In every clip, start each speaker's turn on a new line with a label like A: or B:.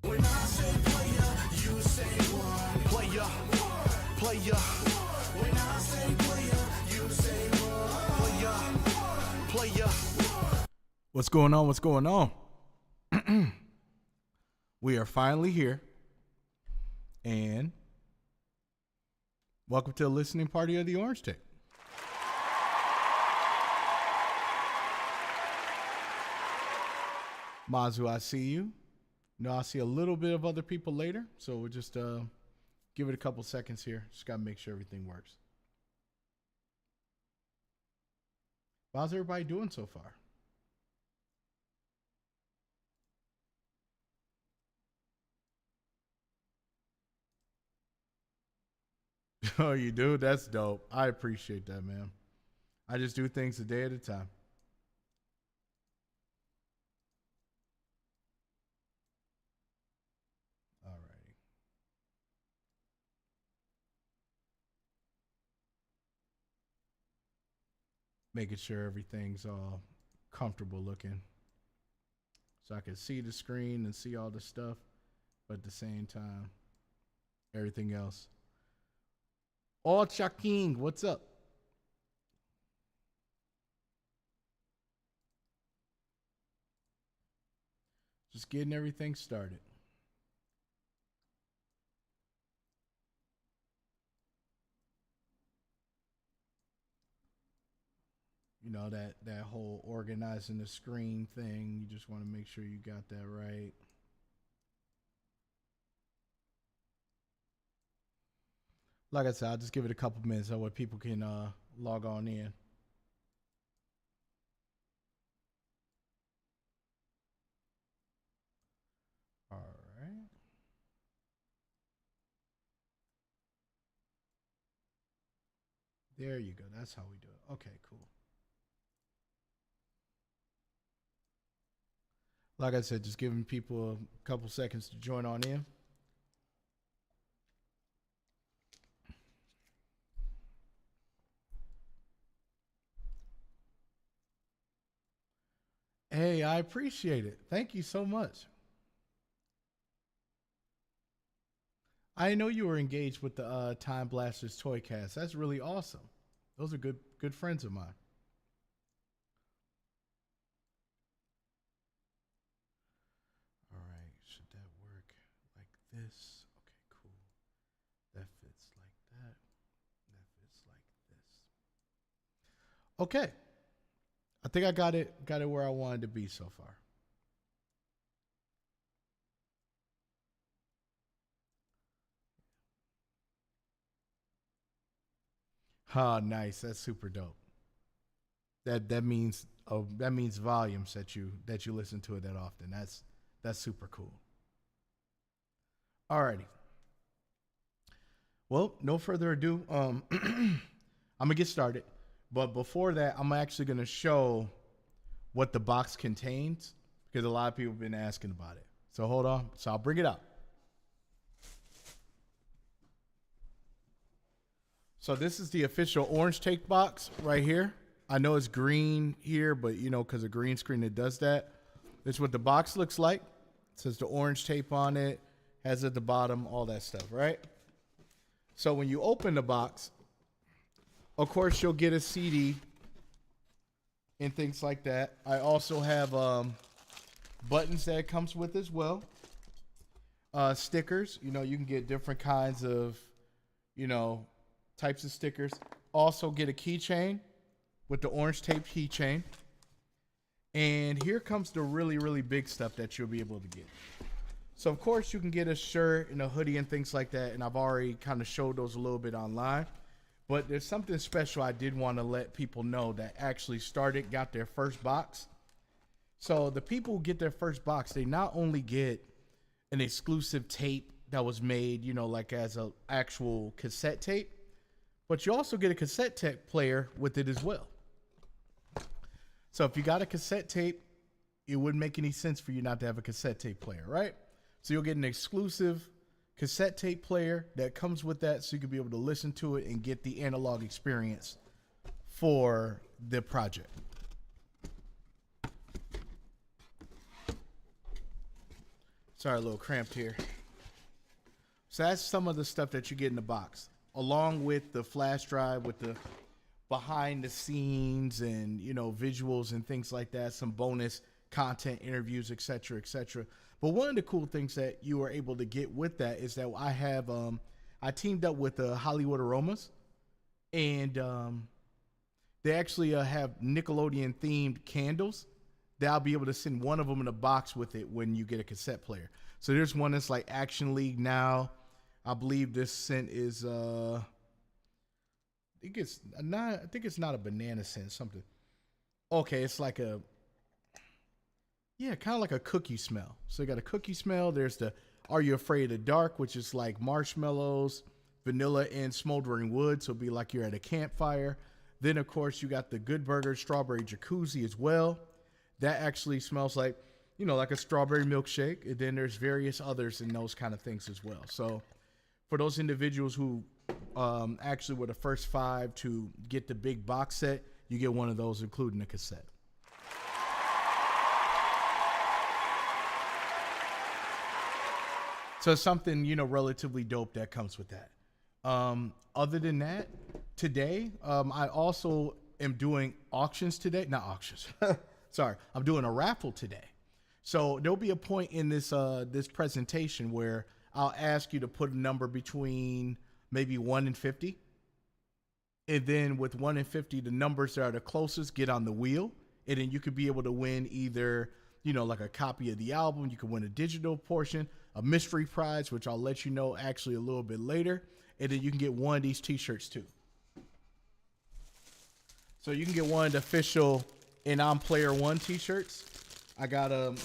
A: When I say player, you say what? Player, player. When I say player, you say what? Player, player. What's going on? What's going on? We are finally here. And welcome to the listening party of the Orange Tape. Mazu, I see you. No, I'll see a little bit of other people later, so we'll just give it a couple seconds here. Just got to make sure everything works. How's everybody doing so far? Oh, you do? That's dope. I appreciate that, man. I just do things a day at a time. Alrighty. Making sure everything's all comfortable looking. So I can see the screen and see all the stuff, but at the same time, everything else. Oh, Shaking, what's up? Just getting everything started. You know, that whole organizing the screen thing. You just want to make sure you got that right. Like I said, I'll just give it a couple minutes so where people can log on in. All right. There you go. That's how we do it. Okay, cool. Like I said, just giving people a couple seconds to join on in. Hey, I appreciate it. Thank you so much. I know you were engaged with the Time Blasters Toy Cast. That's really awesome. Those are good friends of mine. All right, should that work like this? Okay, cool. That fits like that. That fits like this. Okay. I think I got it where I wanted to be so far. Ah, nice. That's super dope. That means that means volumes that you listen to it that often. That's super cool. Alrighty. Well, no further ado. I'm gonna get started, but before that, I'm actually gonna show what the box contains because a lot of people have been asking about it. So hold on. So I'll bring it up. So this is the official Orange Tape box right here. I know it's green here, but you know, because of green screen, it does that. This is what the box looks like. It says the Orange Tape on it, has at the bottom, all that stuff, right? So when you open the box, Of course, you'll get a CD and things like that. I also have buttons that it comes with as well. Stickers, you can get different kinds of, types of stickers. Also get a keychain with the orange tape keychain. And here comes the really, really big stuff that you'll be able to get. So, of course, you can get a shirt and a hoodie and things like that. And I've already kind of showed those a little bit online. But there's something special I did want to let people know that actually got their first box. So the people who get their first box, they not only get an exclusive tape that was made, like as an actual cassette tape, but you also get a cassette tape player with it as well. So if you got a cassette tape, it wouldn't make any sense for you not to have a cassette tape player, right? So you'll get an exclusive cassette tape player that comes with that, so you can be able to listen to it and get the analog experience for the project. Sorry, a little cramped here. So that's some of the stuff that you get in the box, along with the flash drive with the behind the scenes and visuals and things like that, some bonus content, interviews, etc., etc. But one of the cool things that you are able to get with that is that I teamed up with Hollywood Aromas, and they actually have Nickelodeon themed candles that I'll be able to send one of them in a box with it when you get a cassette player. So there's one that's like Action League Now. I believe this scent is I think it's not a banana scent, something. Okay, it's like kind of like a cookie smell. So you got a cookie smell. There's the Are You Afraid of the Dark, which is like marshmallows, vanilla, and smoldering wood. So it'll be like you're at a campfire. Then, of course, you got the Good Burger Strawberry Jacuzzi as well. That actually smells like, like a strawberry milkshake. And then there's various others and those kind of things as well. So for those individuals who actually were the first 5 to get the big box set, you get one of those, including the cassette. So something, relatively dope that comes with that. Other than that, today, I also am doing auctions today. Not auctions. Sorry. I'm doing a raffle today. So there'll be a point in this presentation where I'll ask you to put a number between maybe 1 and 50. And then with 1 and 50, the numbers that are the closest get on the wheel. And then you could be able to win either, like a copy of the album. You can win a digital portion, a mystery prize, which I'll let you know actually a little bit later. And then you can get one of these t-shirts too. So you can get one of the official And I'm Player One t-shirts. I got a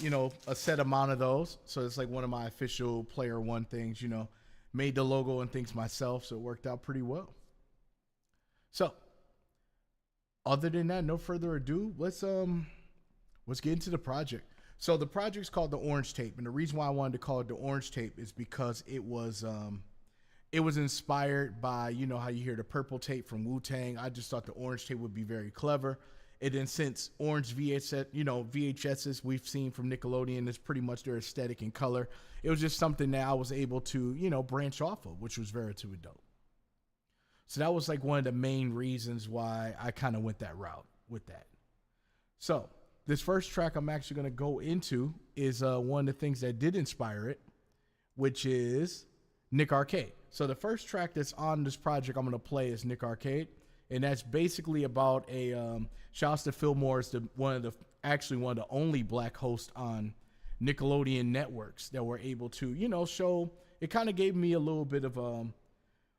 A: set amount of those. So it's like one of my official Player One things, made the logo and things myself. So it worked out pretty well. So other than that, no further ado, let's get into the project. So the project's called The Orange Tape. And the reason why I wanted to call it The Orange Tape is because it was inspired by, how you hear the purple tape from Wu-Tang. I just thought the orange tape would be very clever. And then since orange VHSs we've seen from Nickelodeon is pretty much their aesthetic and color, it was just something that I was able to, branch off of, which was very dope. So that was like one of the main reasons why I kind of went that route with that. So this first track I'm actually going to go into is one of the things that did inspire it, which is Nick Arcade. So the first track that's on this project I'm going to play is Nick Arcade. And that's basically about shouts to Phil Morris, one of the only black hosts on Nickelodeon networks that were able to, show. It kind of gave me a little bit of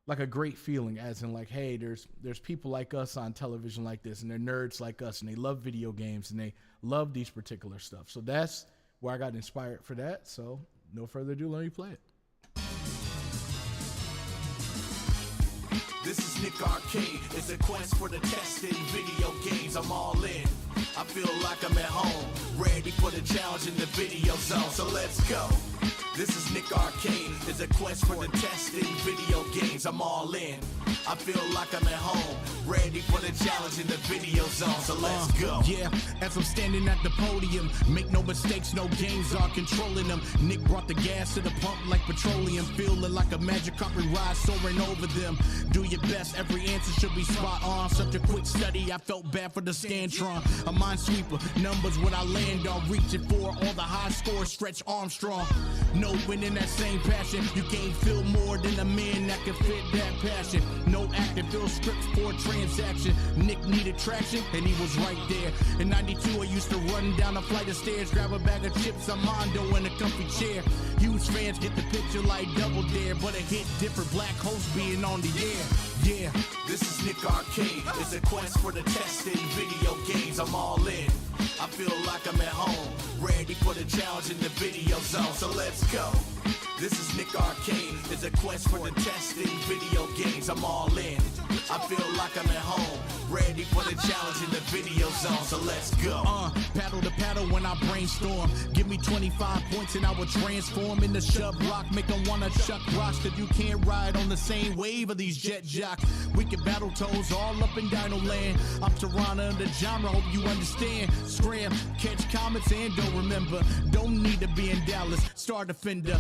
A: like a great feeling, as in like, hey, there's people like us on television like this, and they're nerds like us, and they love video games, and they love these particular stuff. So that's where I got inspired for that. So no further ado, let me play it.
B: This is Nick Arcade. It's a quest for the tested video games. I'm all in. I feel like I'm at home, ready for the challenge in the video zone. So let's go. This is Nick Arcade. It's a quest for the tested video games. I'm all in. I feel like I'm at home, ready for the challenge in the video zone, so let's go.
C: Yeah, as I'm standing at the podium, make no mistakes, no games are controlling them. Nick brought the gas to the pump like petroleum, feeling like a magic carpet ride soaring over them. Do your best, every answer should be spot on. Such a quick study, I felt bad for the Scantron. A minesweeper, numbers what I land on, reaching for all the high scores, Stretch Armstrong. No winning that same passion, you can't feel more than a man that can fit that passion. No acting, feel scripts for a transaction. Nick needed traction, and he was right there. In 92, I used to run down a flight of stairs, grab a bag of chips, a Mondo in a comfy chair. Huge fans get the picture like Double Dare, but it hit different, black host being on the air. Yeah,
B: this is Nick Arcade. It's a quest for the testing video games. I'm all in. I feel like I'm at home, ready for the challenge in the video zone, so let's go. This is Nick Arcade. It's a quest for the testing video games. I'm all in. I feel like I'm at home, ready for the challenge in the video zone, so let's go.
C: Paddle to paddle when I brainstorm. Give me 25 points and I will transform into shove rock. Make them wanna chuck rocks, cause you can't ride on the same wave of these jet jocks. We can battle toes all up in Dino Land. I'm Tirana of the genre, hope you understand. Scram, catch comments and don't remember. Don't need to be in Dallas, star defender.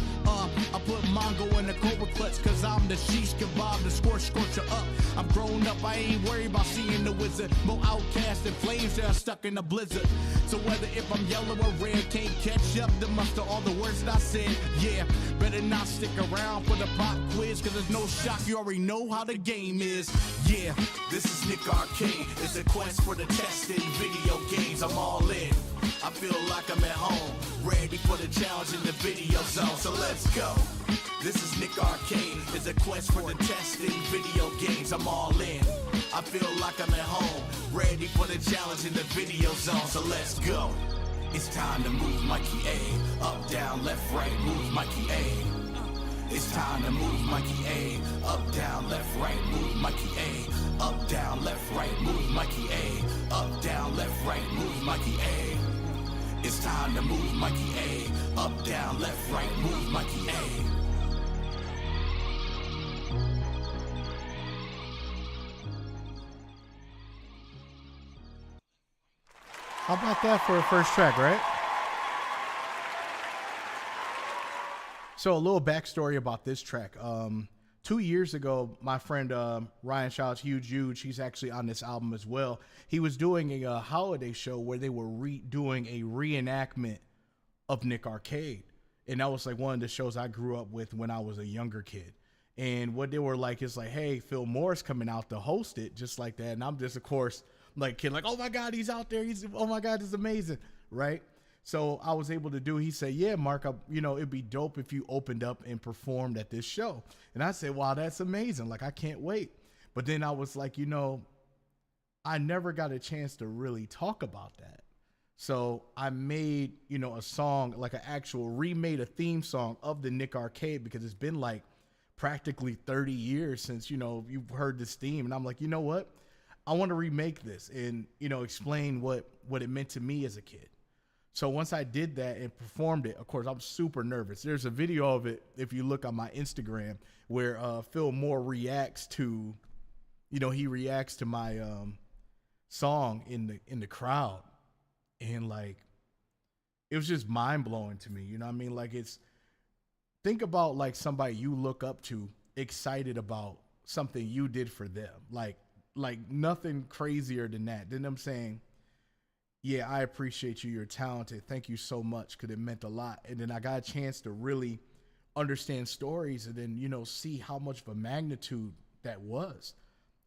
C: I put Mongo in the Cobra clutch, cause I'm the shish kebab, the scorcher up. I'm grown up, I ain't worried about seeing the wizard. More outcast and flames that are stuck in the blizzard. So whether if I'm yellow or red, can't catch up to muster all the words that I said. Yeah, better not stick around for the pop quiz, cause there's no shock, you already know how the game is. Yeah,
B: this is Nick Arcade. It's a quest for the testing video games. I'm all in. I feel like I'm at home, ready for the challenge in the video zone, so let's go. This is Nick Arcade. It's a quest for the testing video games. I'm all in. I feel like I'm at home, ready for the challenge in the video zone, so let's go. It's time to move Mikey A. Up, down, left, right, move Mikey A. It's time to move Mikey A. Up, down, left, right, move Mikey A. Up, down, left, right, move Mikey A. Up, down, left, right, move Mikey A. It's time to move Mikey A. Up, down, left, right, move Mikey A.
A: How about that for a first track, right? So a little backstory about this track. 2 years ago, my friend Ryan Shouts, Huge, he's actually on this album as well. He was doing a holiday show where they were doing a reenactment of Nick Arcade. And that was like one of the shows I grew up with when I was a younger kid. And what they were like is like, hey, Phil Morris coming out to host it, just like that. And I'm just, of course, like kid, like, oh my God, he's out there. Oh my God, it's amazing, right? So I was able to do. He said, "Yeah, Mark, it'd be dope if you opened up and performed at this show." And I said, "Wow, that's amazing! Like, I can't wait." But then I was like, I never got a chance to really talk about that. So I made, a song, like remade a theme song of the Nick Arcade, because it's been like practically 30 years since, you've heard this theme. And I'm like, you know what? I want to remake this and, explain what it meant to me as a kid. So once I did that and performed it, of course, I'm super nervous. There's a video of it, if you look on my Instagram, where Phil Moore reacts to, he reacts to my song in the crowd. And like, it was just mind blowing to me. You know what I mean? Like, think about like somebody you look up to excited about something you did for them. Like nothing crazier than that. Then I'm saying, yeah, I appreciate you. You're talented. Thank you so much, because it meant a lot. And then I got a chance to really understand stories and then, see how much of a magnitude that was.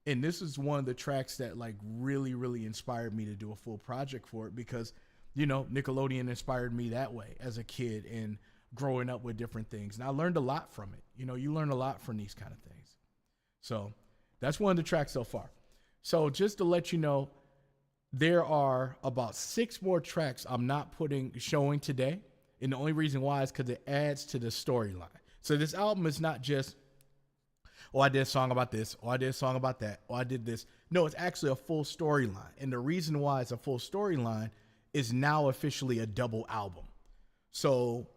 A: And this is one of the tracks that like really, really inspired me to do a full project for it, because, Nickelodeon inspired me that way as a kid and growing up with different things. And I learned a lot from it. You learn a lot from these kind of things. So that's one of the tracks so far. So just to let you know, there are about 6 more tracks I'm not showing today. And the only reason why is because it adds to the storyline. So this album is not just, I did a song about this, I did a song about that, I did this. No, it's actually a full storyline. And the reason why it's a full storyline is now officially a double album. So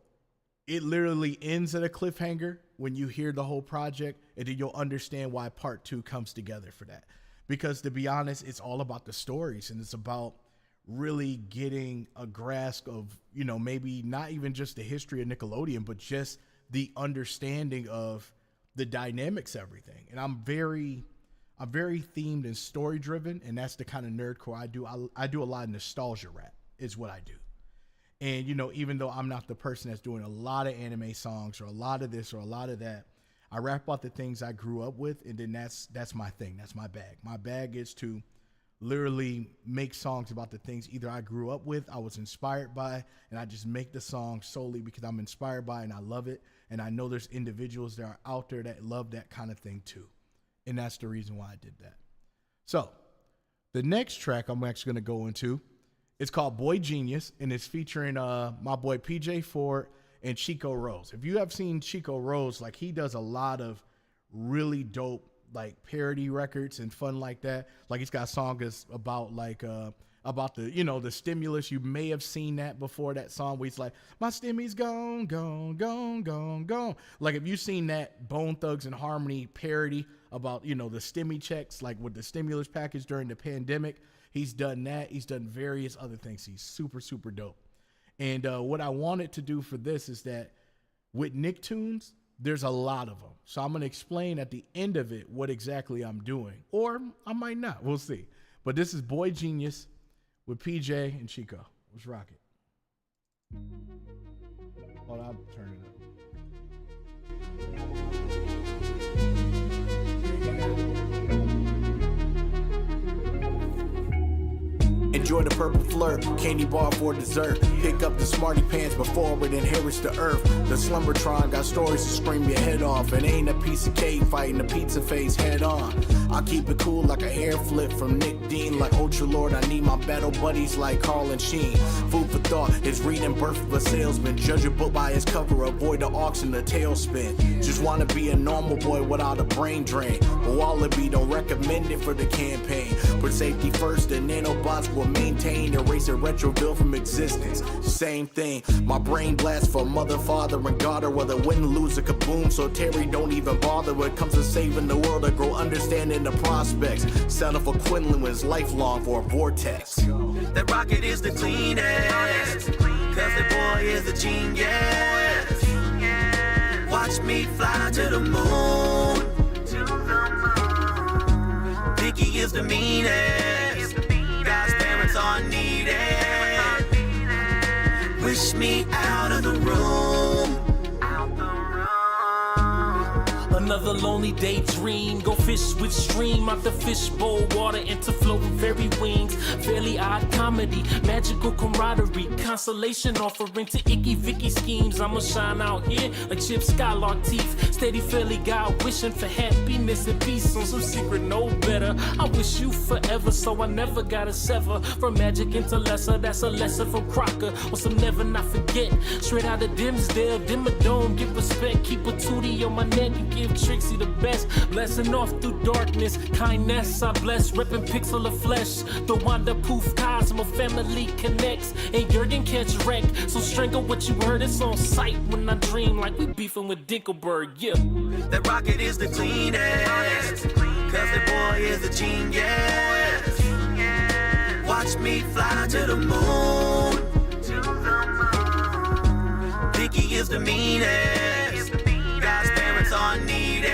A: it literally ends at a cliffhanger when you hear the whole project, and then you'll understand why part 2 comes together for that. Because to be honest, it's all about the stories, and it's about really getting a grasp of, you know, maybe not even just the history of Nickelodeon, but just the understanding of the dynamics, everything. And I'm very themed and story driven, and that's the kind of nerdcore I do. I do a lot of nostalgia rap is what I do. And, you know, even though I'm not the person that's doing a lot of anime songs or a lot of this or a lot of that, I rap about the things I grew up with, and then that's my thing. That's my bag. My bag is to literally make songs about the things either I grew up with, I was inspired by, and I just make the song solely because I'm inspired by it and I love it. And I know there's individuals that are out there that love that kind of thing too. And that's the reason why I did that. So the next track I'm actually going to go into, it's called Boy Genius, and it's featuring my boy PJ Ford and Chico Rose. If you have seen Chico Rose, like, he does a lot of really dope like parody records and fun like that. Like, he's got a song that's about like about the, you know, the stimulus. You may have seen that before, that song where he's like, my stimmy's gone, gone, gone, gone, gone. Like, if you've seen that Bone Thugs and Harmony parody about, you know, the stimmy checks, like with the stimulus package during the pandemic, he's done that. He's done various other things. He's super, super dope. And what I wanted to do for this is that with Nicktoons, there's a lot of them. So I'm going to explain at the end of it what exactly I'm doing. Or I might not. We'll see. But this is Boy Genius with PJ and Chico. Let's rock it. Hold on, I'll turn it up.
B: Enjoy the purple flirt, candy bar for dessert. Pick up the smarty pants before it inherits the earth. The slumbertron got stories to scream your head off. It ain't a piece of cake fighting a pizza face head on. I keep it cool like a hair flip from Nick Dean. Like Ultra Lord, I need my battle buddies like Carl and Sheen. Food for thought is reading Birth of a Salesman. Judge a book by his cover, avoid the aux and the tailspin. Just wanna be a normal boy without a brain drain. But Wallaby don't recommend it for the campaign. Put safety first, the nanobots will maintain, erase a retroville from existence. Same thing, my brain blasts for mother, father, and daughter. Whether win, lose, or kaboom, so Terry don't even bother. When it comes to saving the world, I grow understanding the prospects. Settle for Quinlan was lifelong for a vortex. That rocket is the cleanest, cause the boy is a genius. Watch me fly to the moon. Vicky is the meanest. God's parents are needed. Wish me out of the room.
D: Another lonely daydream. Go fish with stream out the fishbowl water into floating fairy wings. Fairly odd comedy, magical camaraderie, consolation offering to icky Vicky schemes. I'ma shine out here like Chip Skylark teeth. Steady fairly God wishing for happiness and peace on some secret no better. I wish you forever, so I never gotta sever from magic into lesser. That's a lesson from Crocker or some never not forget. Straight out of Dimsdale, Dimmadome, give respect. Keep a tootie on my neck and give Trixie the best. Blessing off through darkness, kindness I bless. Ripping pixel of flesh. The Wanda Poof Cosmo family connects. And Jurgen catch wreck. So strangle what you heard, it's on sight when I dream like we beefing with Dinkelberg, yeah.
B: That rocket is the cleanest, cause the boy is a genius. Watch me fly to the moon. Vicky is the meanest. God's parents are needed.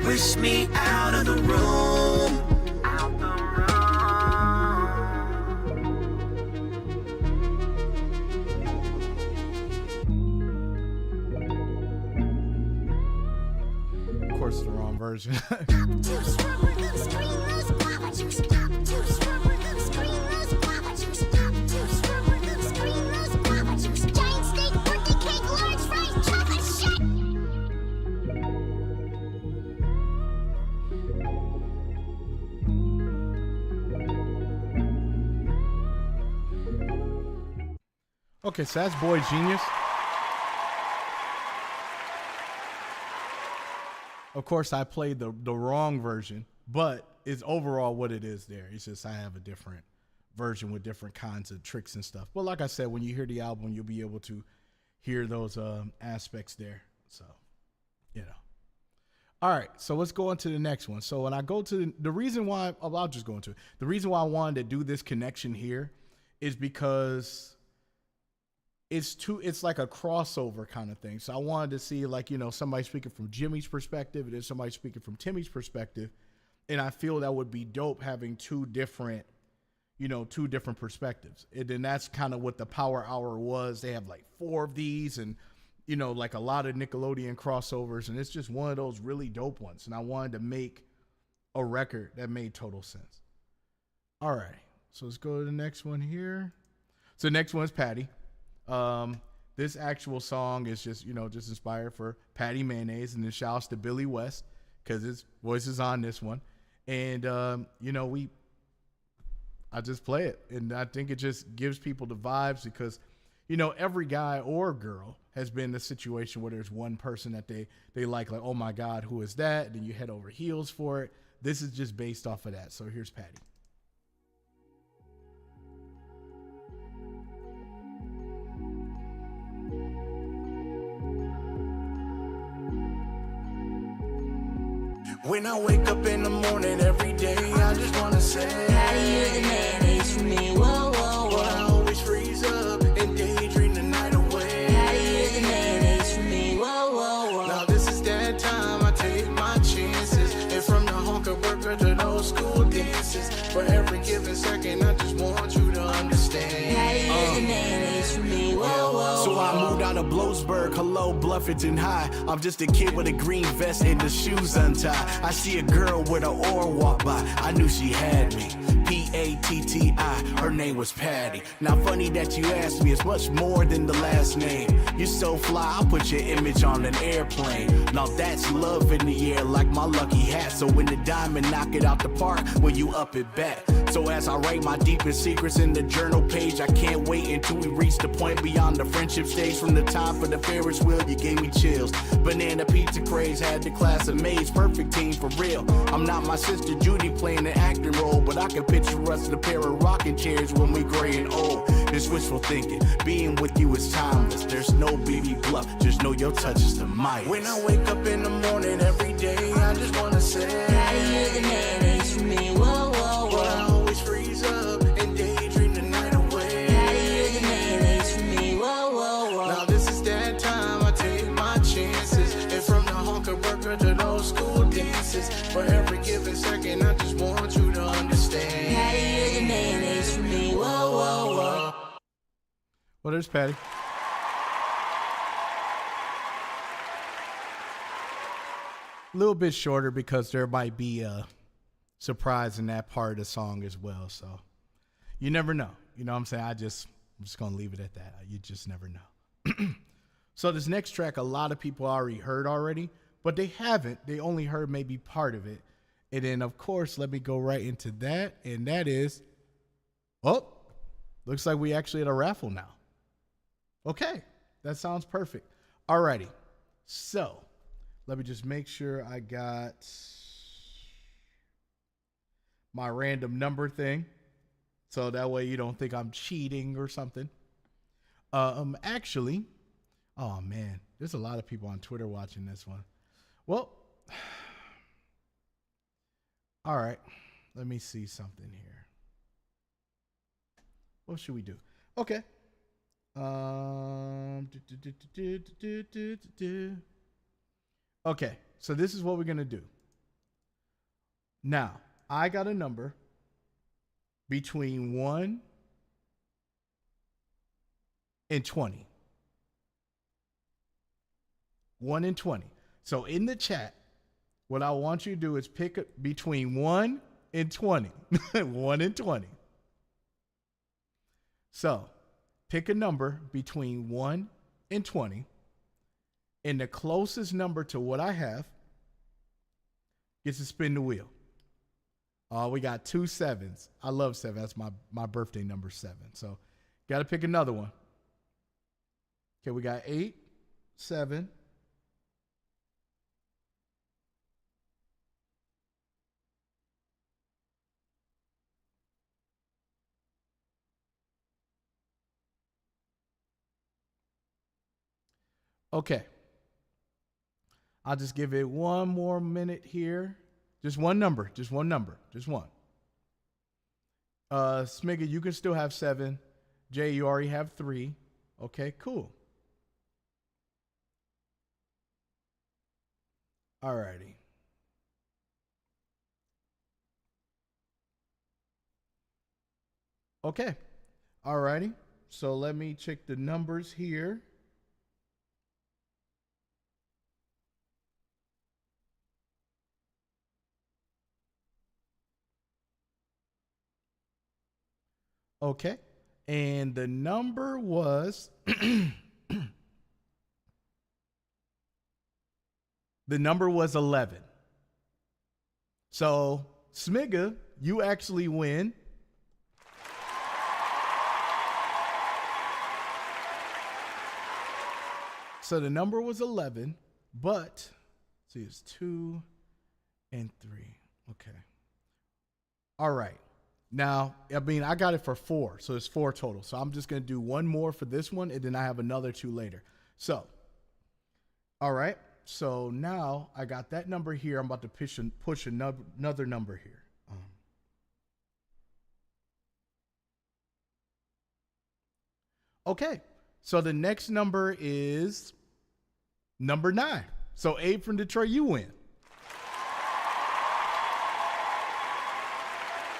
B: Wish me out of the room.
A: Of course, the wrong version. Okay, so that's Boy Genius. Of course, I played the wrong version, but it's overall what it is there. It's just I have a different version with different kinds of tricks and stuff. But like I said, when you hear the album, you'll be able to hear those aspects there. So, you know. All right, so let's go on to the next one. So when I go to the reason why, I'll just go into it. The reason why I wanted to do this connection here is because it's like a crossover kind of thing. So I wanted to see, like, you know, somebody speaking from Jimmy's perspective and then somebody speaking from Timmy's perspective. And I feel that would be dope having two different perspectives. And then that's kind of what the Power Hour was. They have like 4 of these and, you know, like a lot of Nickelodeon crossovers. And it's just one of those really dope ones. And I wanted to make a record that made total sense. All right. So let's go to the next one here. So the next one is Patty. This actual song is just inspired for Patty Mayonnaise, and then shouts to Billy West because his voice is on this one. And, I just play it. And I think it just gives people the vibes because, you know, every guy or girl has been in a situation where there's one person that they like, oh my God, who is that? And then you head over heels for it. This is just based off of that. So here's Patty.
B: When I wake up in the morning every day, I just wanna say,
E: Patty, you're the mayonnaise for me, whoa, whoa, whoa.
B: I always freeze up and daydream the night away.
E: Patty, you're the mayonnaise for me, whoa, whoa, whoa.
B: Now this is that time I take my chances. And from the honker worker to those school dances, for every given second I just want you to understand.
E: Patty, you're the mayonnaise for me, whoa, whoa.
B: So I moved out of Bloomsburg, hello, Bluffington High. I'm just a kid with a green vest and the shoes untied. I see a girl with an oar walk by, I knew she had me. P-A-T-T-I, her name was Patty. Now funny that you asked me, it's much more than the last name. You're so fly, I'll put your image on an airplane. Now that's love in the air like my lucky hat. So when the diamond knock it out the park, when you up it back. So as I write my deepest secrets in the journal page, I can't wait until we reach the point beyond the friendship stage. From the time for the Ferris wheel, you gave me chills. Banana pizza craze had the class of maids, perfect team for real. I'm not my sister Judy playing an acting role, but I can picture us in a pair of rocking chairs when we gray and old. It's wishful thinking, being with you is timeless. There's no BB bluff, just know your touch is the might. When I wake up in the morning every day, I just wanna say,
E: Patty, you're the mayonnaise for me, whoa, whoa, whoa.
B: I always freeze up and daydream the night away.
E: Patty, you're the mayonnaise for me, whoa, whoa, whoa.
B: Now this is that time I take my chances. And from the honker worker to those school dances, for every given second I just want you to understand.
E: Patty, you're the mayonnaise for me, whoa, whoa, whoa.
A: Well, there's Patty. A little bit shorter because there might be a surprise in that part of the song as well. So you never know. You know what I'm saying? I'm just going to leave it at that. You just never know. So this next track, a lot of people already heard already, but they haven't. They only heard maybe part of it. And then, of course, let me go right into that. And that is, looks like we actually at a raffle now. Okay, that sounds perfect. Alrighty, so let me just make sure I got my random number thing, so that way you don't think I'm cheating or something. Actually, oh man, there's a lot of people on Twitter watching this one. Well, all right, let me see something here. What should we do? Okay. Okay, so this is what we're gonna do. Now, I got a number between 1 and 20. 1 and 20. So in the chat, what I want you to do is pick between 1 and 20. 1 and 20. So pick a number between 1 and 20. And the closest number to what I have gets to spin the wheel. We got 2 sevens. I love 7. That's my birthday number, 7. So got to pick another one. Okay, we got 8, 7. Okay. I'll just give it one more minute here. Just one number. Just one. Smigga, you can still have 7. Jay, you already have 3. Okay, cool. Alrighty. Okay. Alrighty. So let me check the numbers here. Okay. And the number was the number was 11. So, Smigga, you actually win. So the number was 11, but see, it's 2 and 3. Okay. All right. Now, I mean, I got it for 4, so it's 4 total. So I'm just going to do one more for this one, and then I have another 2 later. So, all right. So now I got that number here. I'm about to push another number here. Okay. So the next number is number 9. So Abe from Detroit, you win.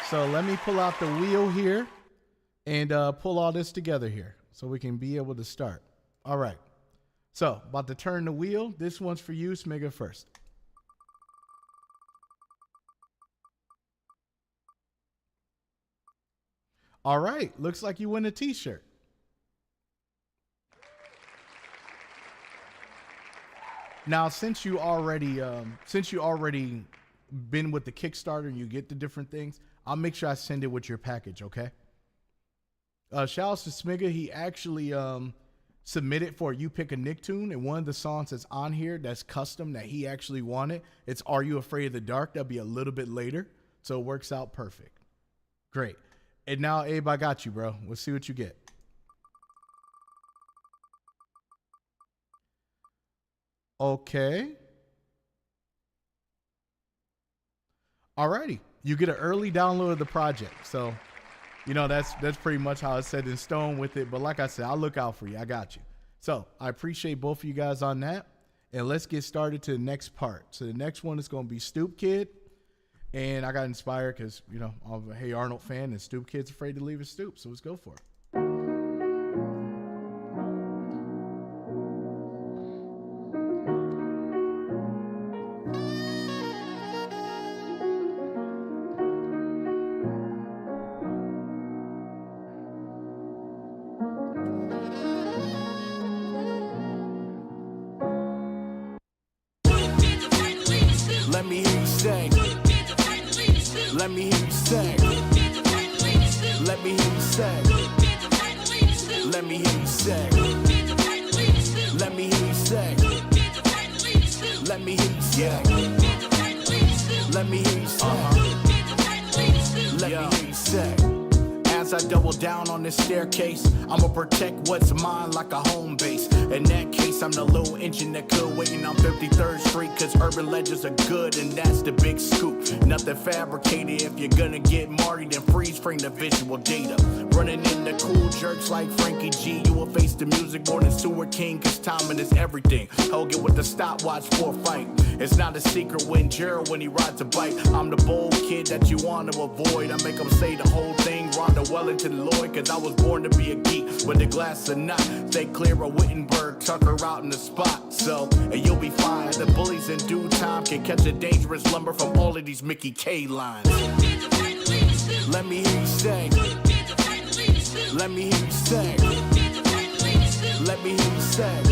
A: So let me pull out the wheel here and pull all this together here so we can be able to start. All right. So about to turn the wheel. This one's for you, Smigga, first. All right. Looks like you win a t-shirt. Now, since you already been with the Kickstarter and you get the different things, I'll make sure I send it with your package, okay? Shout out to Smigga. He actually submitted for You Pick a Nicktoon, and one of the songs that's on here that's custom that he actually wanted, it's Are You Afraid of the Dark? That'll be a little bit later, so it works out perfect. Great. And now, Abe, I got you, bro. Let's see what you get. Okay. Alrighty. You get an early download of the project. So, you know, that's pretty much how it's set in stone with it. But like I said, I'll look out for you. I got you. So I appreciate both of you guys on that. And let's get started to the next part. So the next one is going to be Stoop Kid. And I got inspired because, you know, I'm a Hey Arnold fan, and Stoop Kid's afraid to leave his stoop. So let's go for it.
B: Let me hear you sing. Let me hear you sing. Let me hear you sing. Let me hear you sing. Let me hear you sing. Let me hear you sing. Let me hear you sing. Let me hear you sing. As I double down on this staircase, I'ma protect what's mine like a home base. In that case, I'm the little engine that could waiting on 53rd Street, cause urban legends are good and that's the big scoop. Nothing fabricated. If you're gonna get Marty, then freeze frame the visual data. Running into cool jerks like Frankie G, you will face the music more than Stuart King, cause timing is everything. Hogan with the stopwatch for a fight. It's not a secret when Gerald when he rides a bike. I'm the bold kid that you want to avoid. I make them say the whole thing, Rhonda Wellington Lloyd, cause I was born to be a geek with a glass of nut. Stay clear of Wittenberg, Tucker out in the spot. So, and you'll be fine. The bullies in due time can catch a dangerous lumber from all of these Mickey K lines. Let me hear you sing. Let me hear you sing. Let me hear you sing.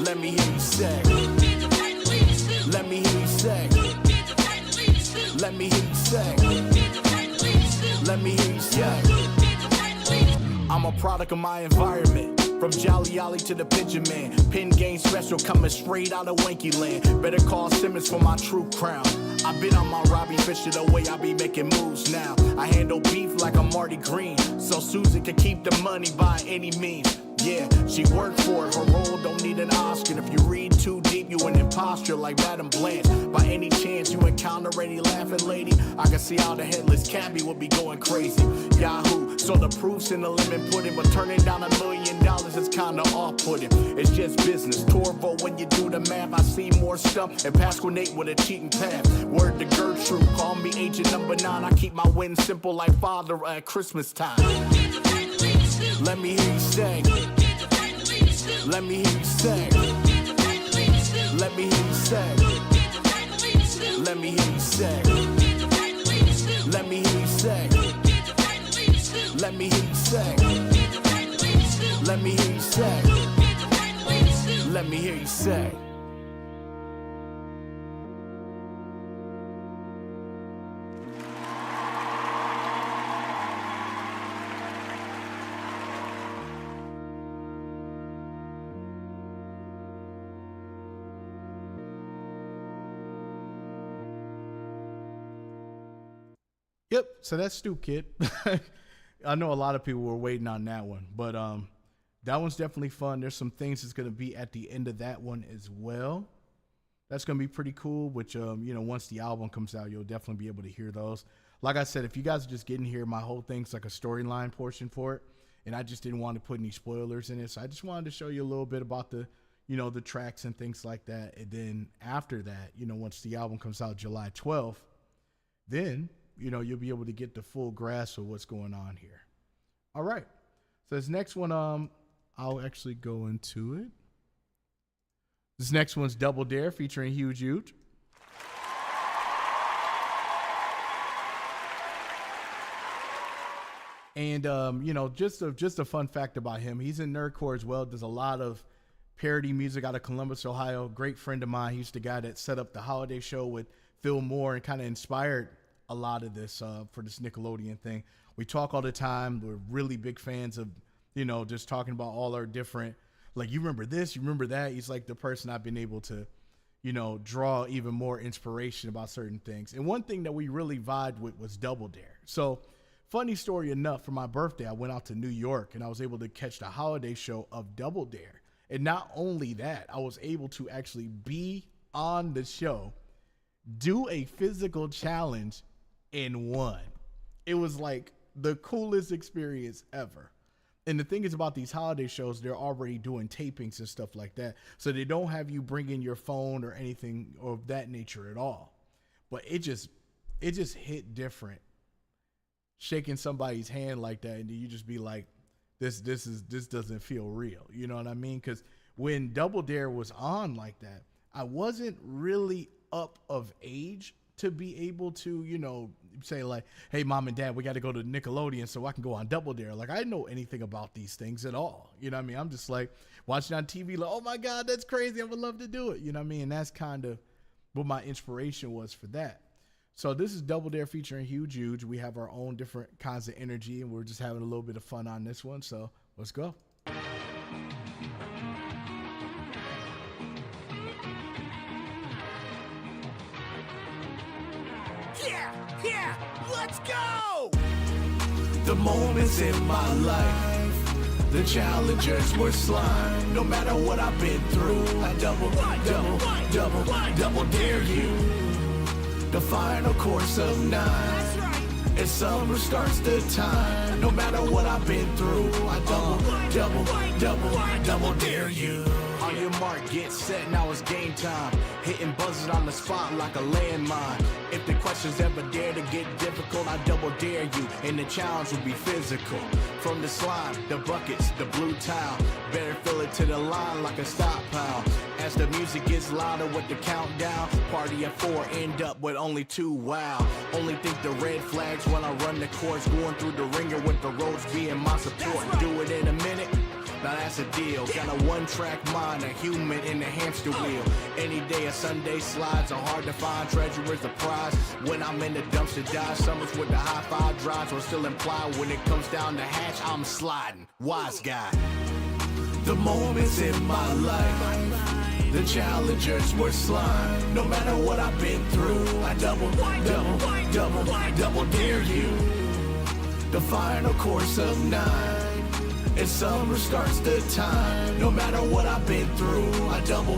B: Let me hear you sing. Let me hear you sing. Let me hear you sing. Let me hear you sing. I'm a product of my environment. From Jolly Ollie to the Pigeon Man, pin game special coming straight out of Wanky Land. Better call Simmons for my true crown. I've been on my Robbie Fisher the way I be making moves now. I handle beef like I'm Marty Green, so Susan can keep the money by any means. Yeah, she worked for it, her role don't need an Oscar. If you read too deep, you an imposter like Madame Blanche. By any chance you encounter any laughing lady, I can see how the headless cabbie would be going crazy. Yahoo, so the proof's in the lemon pudding, but turning down $1 million is kinda off-putting. It's just business, Torvo, when you do the math, I see more stuff and Pasquinate with a cheating path. Word to Gertrude, call me agent number 9, I keep my wins simple like father at Christmas time. Let me hear you say. Let me hear you say. Let me hear you say. Let me hear you say. Let me hear you say. Let me hear you say. Let me hear you say. Let me hear you say.
A: Yep, so that's Stoop Kid. I know a lot of people were waiting on that one, but that one's definitely fun. There's some things that's going to be at the end of that one as well. That's going to be pretty cool, which, once the album comes out, you'll definitely be able to hear those. Like I said, if you guys are just getting here, my whole thing's like a storyline portion for it, and I just didn't want to put any spoilers in it, so I just wanted to show you a little bit about the tracks and things like that. And then after that, once the album comes out July 12th, then you'll be able to get the full grasp of what's going on here. All right. So this next one, I'll actually go into it. This next one's Double Dare featuring Huge Huge. And, just a fun fact about him. He's in nerdcore as well. Does a lot of parody music out of Columbus, Ohio. Great friend of mine. He's the guy that set up the holiday show with Phil Moore and kind of inspired a lot of this for this Nickelodeon thing. We talk all the time. We're really big fans of, just talking about all our different, like, you remember this, you remember that. He's like the person I've been able to, draw even more inspiration about certain things. And one thing that we really vibed with was Double Dare. So funny story enough, for my birthday, I went out to New York and I was able to catch the holiday show of Double Dare. And not only that, I was able to actually be on the show, do a physical challenge, and won. It was like the coolest experience ever. And the thing is about these holiday shows, they're already doing tapings and stuff like that. So they don't have you bring in your phone or anything of that nature at all. But it just hit different. Shaking somebody's hand like that, and you just be like, this doesn't feel real. You know what I mean? Because when Double Dare was on like that, I wasn't really up of age to be able to, say like, hey, mom and dad, we got to go to Nickelodeon so I can go on Double Dare. Like, I didn't know anything about these things at all. You know what I mean? I'm just like watching on TV, like, oh my God, that's crazy. I would love to do it. You know what I mean? And that's kind of what my inspiration was for that. So this is Double Dare featuring Huge Huge. We have our own different kinds of energy, and we're just having a little bit of fun on this one. So let's go.
B: Yeah, let's go! The moments in my life, the challengers were slime. No matter what I've been through, I double dare you. The final course of 9, and summer starts the time. No matter what I've been through, I double dare you. On your mark, get set, now it's game time. Hitting buzzers on the spot like a landmine. If the questions ever dare to get difficult, I double dare you, and the challenge will be physical. From the slime, the buckets, the blue towel, better fill it to the line like a stockpile. As the music gets louder with the countdown, party at 4, end up with only 2, wow. Only think the red flags when I run the course, going through the ringer with the roads being my support. Do it in a minute, now that's a deal. Got a one-track mind, a human in the hamster wheel. Any day a Sunday slides are hard to find. Treasure is the prize. When I'm in the dumpster dive, summers with the high-five drives will still imply when it comes down the hatch, I'm sliding. Wise guy. The moments in my life, the challengers were slime. No matter what I've been through, I double dare you. The final course of 9, and summer starts the time. No matter what I've been through, I double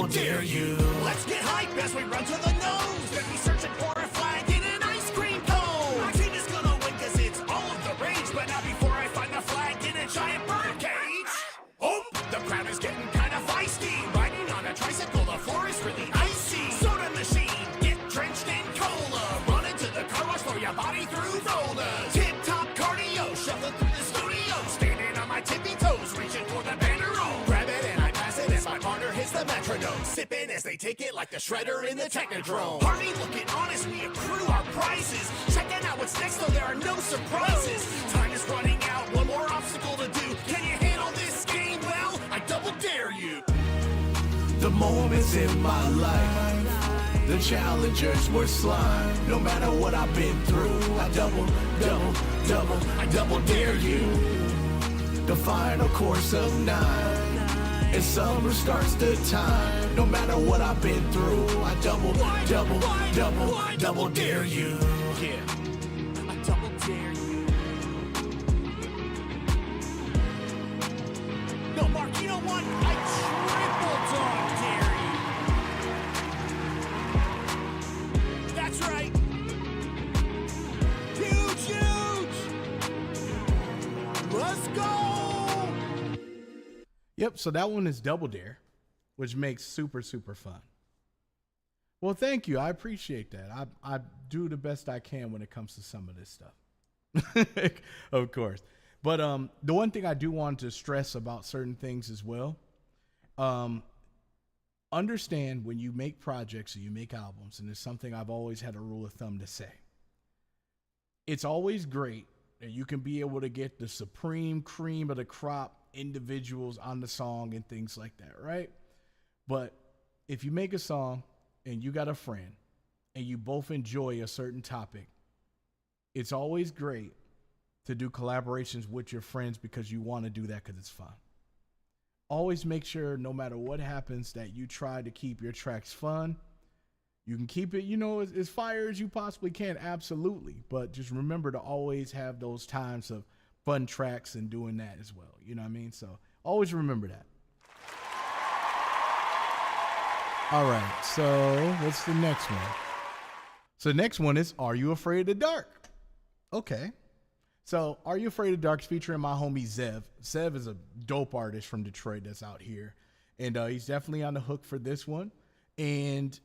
B: dare you.
C: Let's get hype as we run to the nose. Then we searching for a flag in an ice cream cone. Our team is gonna win cause it's all of the rage. But not before I find the flag in a giant bird cage. Oh, the crowd is getting kinda feisty. Riding on a tricycle, the floor is really icy. Soda machine, get drenched in cola. Run into the car wash, throw your body through rollers. Tip-top cardio, shuffling through the studio. Standing on my tippy toes, reaching for the banner roll. Grab it and I pass it as my partner hits the metronome. Sipping as they take it like the shredder in the Technodrome. Harvey looking honest, we accrue our prizes. Checking out what's next so there are no surprises. Time is running out, one more obstacle to do. Can you handle this game? Well, I double dare you.
B: The moments in my life, the challengers were slime. No matter what I've been through, I double dare you. The final course of 9, and summer starts the time. No matter what I've been through, I double dare you.
C: Yeah, I double dare you. No, Mark, you know what? I triple dog dare you. That's right. Huge! Let's go!
A: Yep, so that one is Double Dare, which makes super fun. Well, thank you. I appreciate that. I do the best I can when it comes to some of this stuff. Of course. But the one thing I do want to stress about certain things as well, understand when you make projects or you make albums, and it's something I've always had a rule of thumb to say. It's always great that you can be able to get the supreme cream of the crop individuals on the song and things like that, right? But if you make a song and you got a friend and you both enjoy a certain topic, it's always great to do collaborations with your friends because you want to do that because it's fun. Always make sure no matter what happens that you try to keep your tracks fun. You can keep it, you know, as fire as you possibly can, absolutely. But just remember to always have those times of fun tracks and doing that as well. You know what I mean? So always remember that. All right, so what's the next one? So the next one is Are You Afraid of the Dark? Okay. So Are You Afraid of the Dark is featuring my homie Zev. Zev is a dope artist from Detroit that's out here. And he's definitely on the hook for this one. And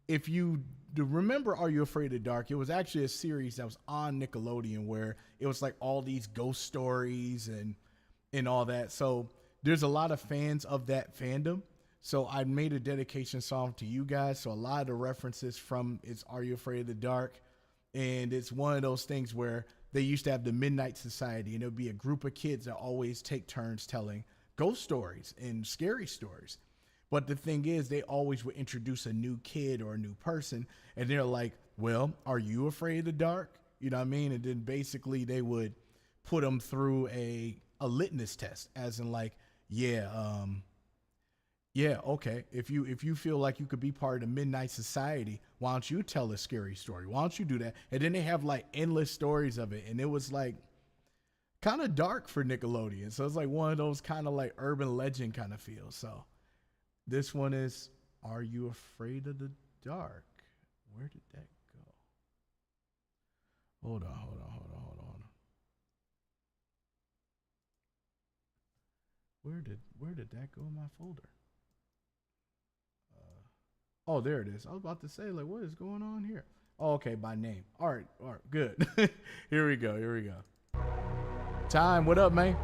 A: if you remember Are You Afraid of the Dark, it was actually a series that was on Nickelodeon where it was like all these ghost stories and all that. So there's a lot of fans of that fandom. So I made a dedication song to you guys. So a lot of the references from it's Are You Afraid of the Dark? And it's one of those things where they used to have the Midnight Society, and it would be a group of kids that always take turns telling ghost stories and scary stories. But the thing is, they always would introduce a new kid or a new person, and they're like, well, are you afraid of the dark? You know what I mean? And then basically they would put them through a litmus test, as in like, yeah, okay. If you feel like you could be part of the Midnight Society, why don't you tell a scary story? Why don't you do that? And then they have like endless stories of it. And it was like kind of dark for Nickelodeon. So it's like one of those kind of like urban legend kind of feels. So this one is Are You Afraid of the Dark? Where did that go? Hold on. Where did that go in my folder? Oh, there it is. I was about to say, like, what is going on here? Oh, okay, by name. All right, good. Here we go. Time, what up, man?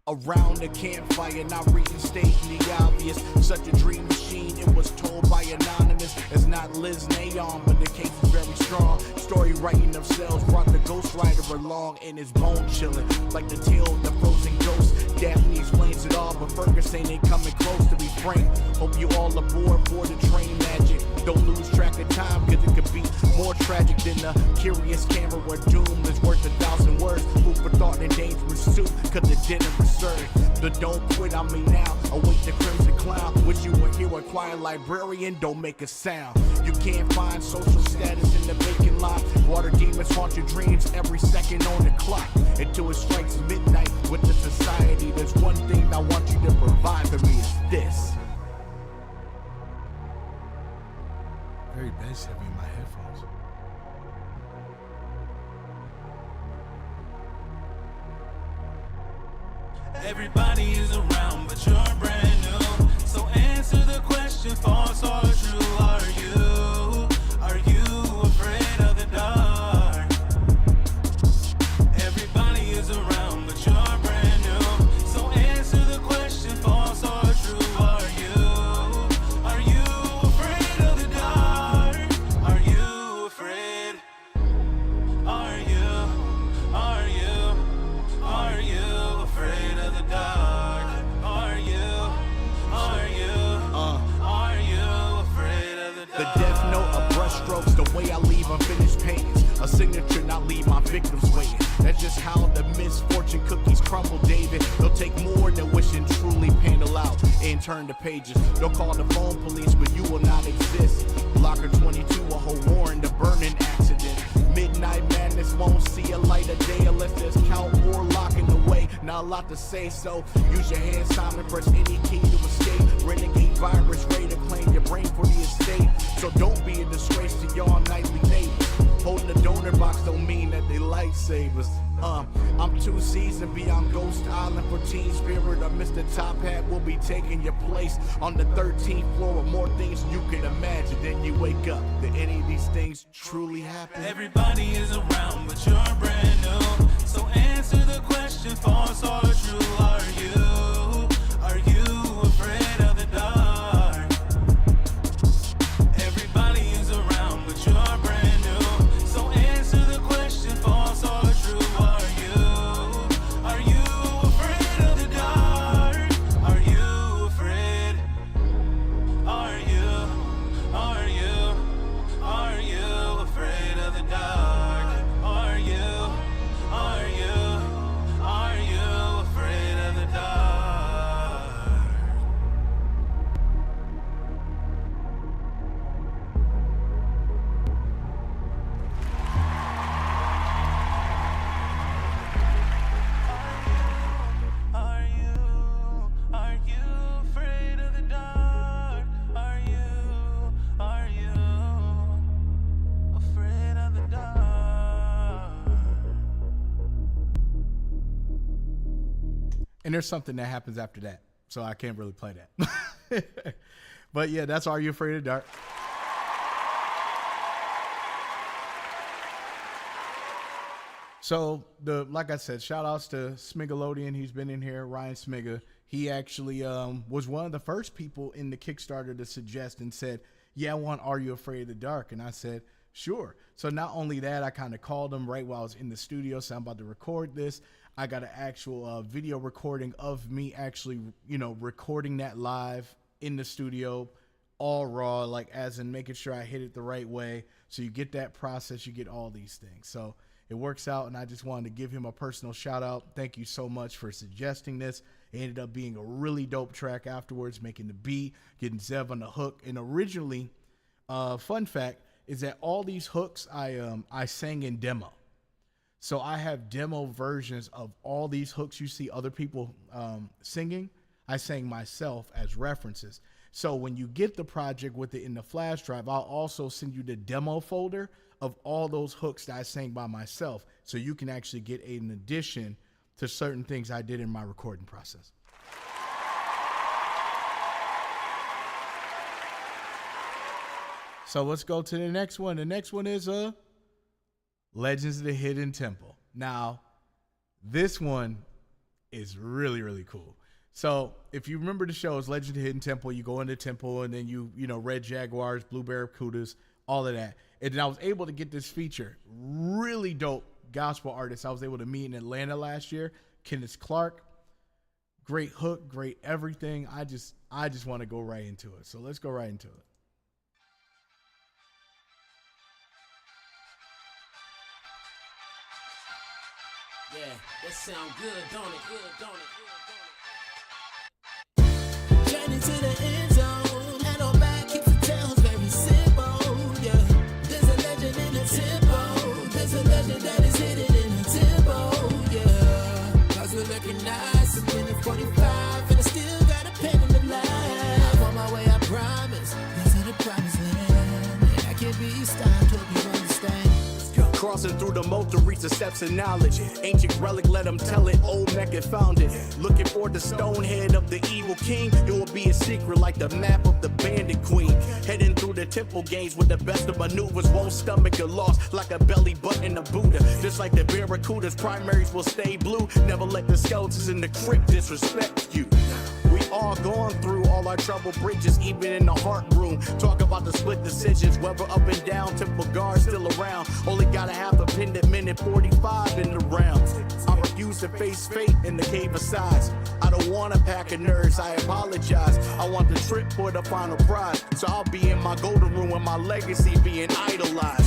C: Around the campfire, not reading stating the obvious. Such a dream machine, it was told by anonymous. It's not Liz Nayon, but the case is very strong. Story writing themselves brought the Ghost Rider along, and his bone chilling like the tale of the frozen ghost. Daphne explains it all, but Ferguson ain't coming close to be frank. Hope you all aboard for the train magic. Don't lose track of time, cause it could be more tragic than a curious camera where doom is worth 1,000 words. Food for thought and dangerous too, cause it didn't reserve. The don't quit on me now, await the crimson clown. Wish you were here, a quiet librarian, don't make a sound. You can't find social status in the vacant lot. Water demons haunt your dreams every second on the clock. Until it strikes midnight with the society. There's one thing I want you to provide for me, is this.
A: Very bass heavy in my headphones.
B: Everybody is around, but you're brand new. So answer the question, false or true. Are you afraid of the dark? Everybody is around, but you're brand new. So answer the question, false or true. Are you afraid of the dark? Are you afraid? Are you afraid of the dark? Are you afraid of the dark?
C: The death note of brushstrokes, the way I leave unfinished paintings. A signature not leave my victims waiting. That's just how the misfortune cookies crumble, David. They'll take more than wishing truly panel out and turn the pages. They'll call the phone police, but you will not exist. Blocker 22, a whole war in the burning accident. Midnight madness won't see a light of day unless there's count or locking the way. Not a lot to say, so use your hand, Simon, press any key to escape. Renegade virus, ready to claim your brain for the estate. So don't be a disgrace to your nightly neighbors. Holding the donor box don't mean that they lightsabers. I'm too seasoned beyond Ghost Island for Teen Spirit. Or Mr. Top Hat will be taking your place on the 13th floor with more things than you can imagine. Then you wake up. Did any of these things truly happen?
B: Everybody is around, but you're brand new. So answer the question, false or true. Are you afraid of the dark? Everybody is around, but you're brand new. So answer the question, false or true. Are you afraid of the dark? Are you afraid? Are you afraid of the dark? Are you afraid of the dark? Are you afraid of the dark? Are you afraid of the dark?
A: And there's something that happens after that, so I can't really play that. But yeah, that's Are You Afraid of the Dark? So like I said, shout outs to Smigalodian. He's been in here. Ryan Smiga. He actually was one of the first people in the Kickstarter to suggest and said, yeah, I want Are You Afraid of the Dark? And I said, sure. So not only that, I kind of called him right while I was in the studio. So I'm about to record this. I got an actual video recording of me actually, recording that live in the studio, all raw, like as in making sure I hit it the right way. So you get that process, you get all these things. So it works out, and I just wanted to give him a personal shout out. Thank you so much for suggesting this. It ended up being a really dope track afterwards, making the beat, getting Zev on the hook. And originally, fun fact is that all these hooks I sang in demo. So I have demo versions of all these hooks you see other people singing. I sang myself as references. So when you get the project with it in the flash drive, I'll also send you the demo folder of all those hooks that I sang by myself, so you can actually get an addition to certain things I did in my recording process. So let's go to the next one. The next one is Legends of the Hidden Temple. Now, this one is really, really cool. So if you remember the show, it's Legends of the Hidden Temple. You go into the temple, and then you Red Jaguars, Blue Barracudas, all of that. And then I was able to get this feature. Really dope gospel artist I was able to meet in Atlanta last year, Kenneth Clark. Great hook, great everything. I just want to go right into it. So let's go right into it.
D: Yeah, that sound good, don't it? Good, don't it?
E: Journey to the end zone, and on back, keeps the tails very simple. Yeah, there's a legend in the tempo. There's a legend that is hidden in the tempo. Yeah, cause we're looking nice. I'm in the 45, and I still got a pen in the line. I'm on my way, I promise. These are the promised land, and I can't be stopped. Hope you understand.
B: Crossing through the moat to reach the steps of knowledge. Ancient relic, let them tell it. Old Mecca found it. Looking for the stone head of the evil king. It will be a secret like the map of the bandit queen. Heading through the temple gates with the best of maneuvers. Won't stomach a loss like a belly button of Buddha. Just like the barracudas, primaries will stay blue. Never let the skeletons in the crypt disrespect you. We all gone through all our trouble bridges, even in the heart room. Talk about the split decisions, whether up and down, temple guards still around. Only gotta have a pin at minute 45 in the round. I refuse to face fate in the cave of size. I don't want a pack of nerds, I apologize. I want the trip for the final prize. So I'll be in my golden room with my legacy being idolized.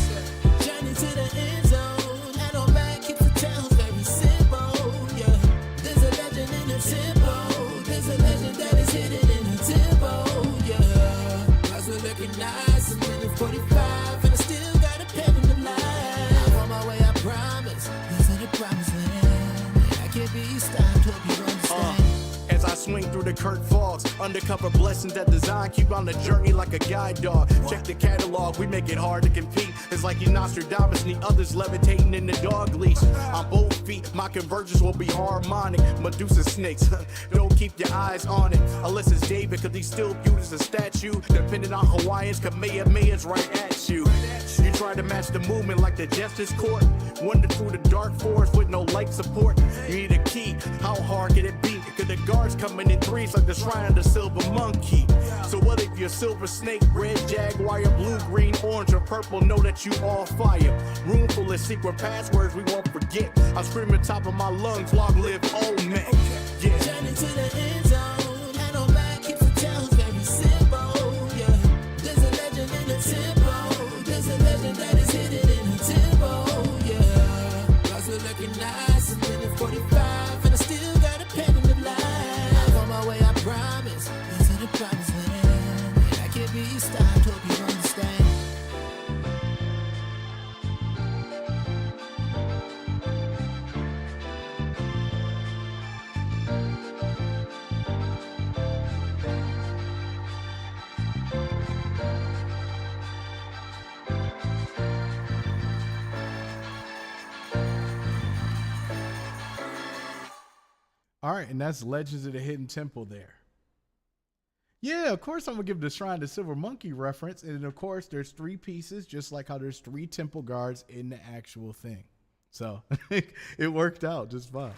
E: Journey to the end zone, and on back, keeps the tails very simple. Yeah, there's a legend in the tempo. There's a legend that is hidden in the tempo. Yeah, cause we're looking nice. I'm in the 45, and I still got a pen in the line. I'm on my way, I promise. These are the promised land, and I can't be stopped. Hope you understand.
B: As I swing through the Kirk fogs, undercover blessings that design, keep on the journey like a guide dog. Check the catalog, we make it hard to compete. It's like you Nostradamus, need others levitating in the dog leash. On both feet, my convergence will be harmonic. Medusa snakes, don't keep your eyes on it. Unless it's David, cause he's still viewed as a statue. Depending on Hawaiians, Kamehameha's right at you. You try to match the movement like the Justice Court. Wander through the dark forest with no light support. You need a key, how hard can it be? Cause the guards coming in threes like the shrine of the silver monkey. So what if you're silver snake, red jaguar, blue, green, orange, or purple? Know that you all fire. Room full of secret passwords we won't forget. I'm screaming top of my lungs, long live old man. Yeah.
E: Journey to the end zone, and on back, keeps the tails very simple. Yeah, there's a legend in the tempo. There's a legend that is hidden in the tempo. Yeah, cause we're looking nice. I'm in the 45, and I still got a pen in the line. I'm on my way, I promise. These are the promised land, and I can't be stopped. Hope you understand.
A: All right, and that's Legends of the Hidden Temple there. Yeah, of course I'm going to give the Shrine of the Silver Monkey reference. And of course, there's 3 pieces, just like how there's 3 temple guards in the actual thing. So it worked out just fine.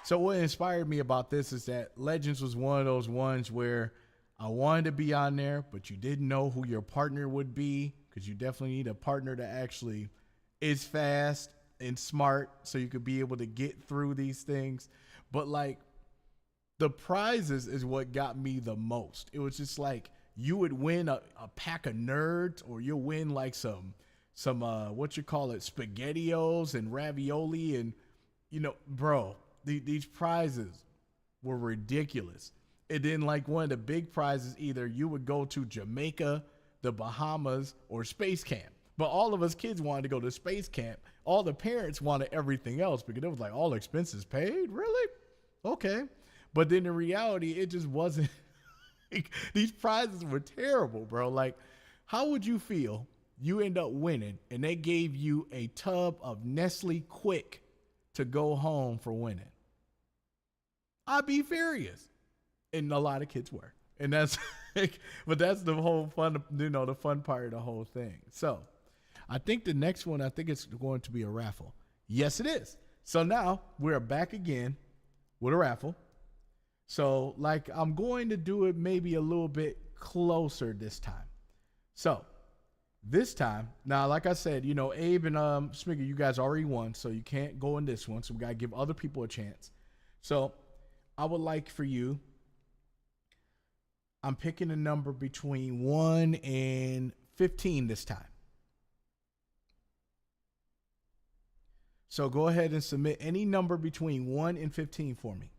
A: So what inspired me about this is that Legends was one of those ones where I wanted to be on there, but you didn't know who your partner would be, because you definitely need a partner that actually is fast and smart so you could be able to get through these things. But like the prizes is what got me the most. It was just like you would win a pack of nerds, or you'll win like some what you call it, SpaghettiOs and ravioli, and you know, bro, these prizes were ridiculous. And then like one of the big prizes, either you would go to Jamaica, the Bahamas, or space camp. But all of us kids wanted to go to space camp. All the parents wanted everything else because it was like all expenses paid. Really? Okay. But then in reality, it just wasn't. These prizes were terrible, bro. Like, how would you feel? You end up winning, and they gave you a tub of Nestle Quick to go home for winning. I'd be furious. And a lot of kids were. And that's, but that's the whole fun, you know, the fun part of the whole thing. So I think the next one, I think it's going to be a raffle. Yes, it is. So now we're back again with a raffle. So like I'm going to do it maybe a little bit closer this time. So This time, now, like I said, you know, Abe and Smiggy, you guys already won, so you can't go in this one. So we gotta give other people a chance. So I would like for you. I'm picking a number between 1 and 15 this time. So go ahead and submit any number between 1 and 15 for me.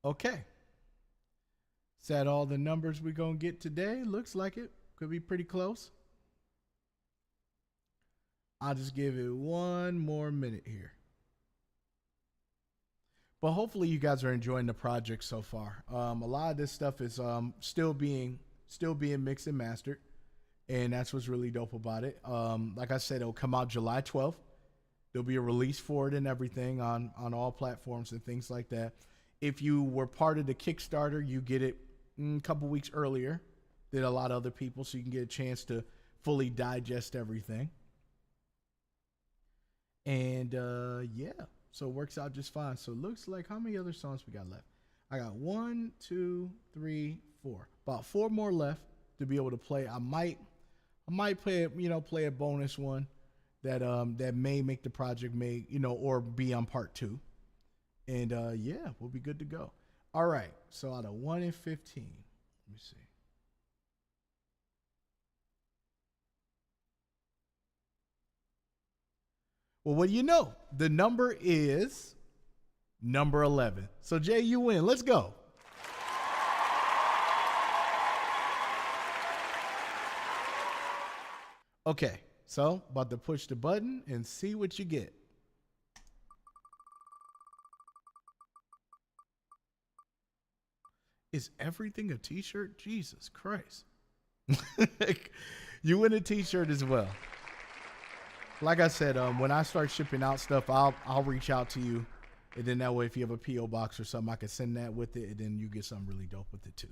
A: Okay. Is that all the numbers we're going to get today? Looks like it. Could be pretty close. I'll just give it one more minute here. But hopefully you guys are enjoying the project so far. A lot of this stuff is still being mixed and mastered. And that's what's really dope about it. Like I said, it'll come out July 12th. There'll be a release for it and everything on all platforms and things like that. If you were part of the Kickstarter, you get it a couple weeks earlier than a lot of other people, so you can get a chance to fully digest everything. And yeah, so it works out just fine. So it looks like, how many other songs we got left? I got 1, 2, 3, 4. About 4 more left to be able to play. I might play, play a bonus one that that may make the project or be on part 2. And yeah, we'll be good to go. All right. So out of 1 and 15, let me see. Well, what do you know? The number is number 11. So Jay, you win. Let's go. Okay. So about to push the button and see what you get. Is everything a t-shirt? Jesus Christ. You win a t-shirt as well. Like I said, when I start shipping out stuff, I'll reach out to you. And then that way, if you have a P.O. box or something, I can send that with it. And then you get something really dope with it too.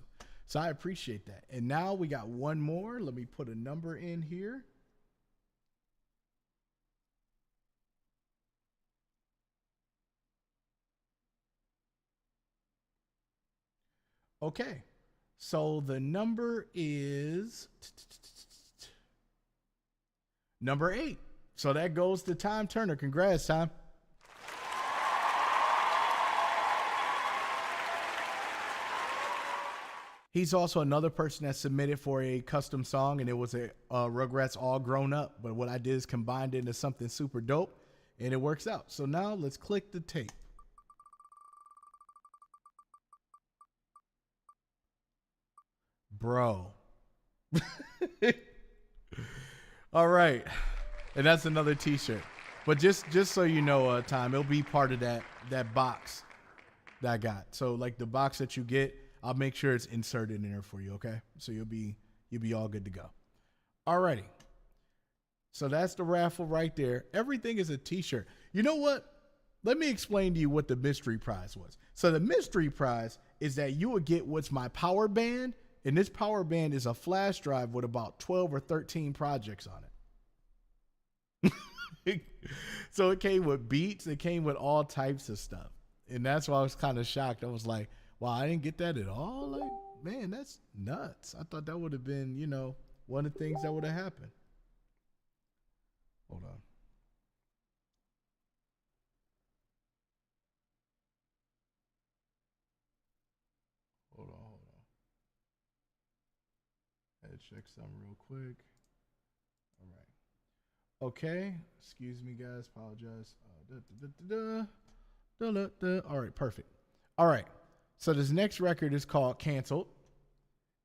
A: So I appreciate that. And now we got one more. Let me put a number in here. Okay, so the number is number 8. So that goes to Time Turner. Congrats, Time. He's also another person that submitted for a custom song, and it was a Rugrats All Grown Up. But what I did is combined it into something super dope, and it works out. So now let's click the tape. Bro. All right. And that's another t-shirt. But just so you know, Time, it'll be part of that box that I got. So like the box that you get, I'll make sure it's inserted in there for you, okay? So you'll be all good to go. Alrighty. So that's the raffle right there. Everything is a t-shirt. You know what? Let me explain to you what the mystery prize was. So the mystery prize is that you would get what's my power band. And this power band is a flash drive with about 12 or 13 projects on it. So it came with beats. It came with all types of stuff. And that's why I was kind of shocked. I was like, wow, I didn't get that at all? Like, man, that's nuts. I thought that would have been, one of the things that would have happened. Hold on. Check something real quick. All right. Okay. Excuse me, guys. Apologize. All right. Perfect. All right. So this next record is called Canceled.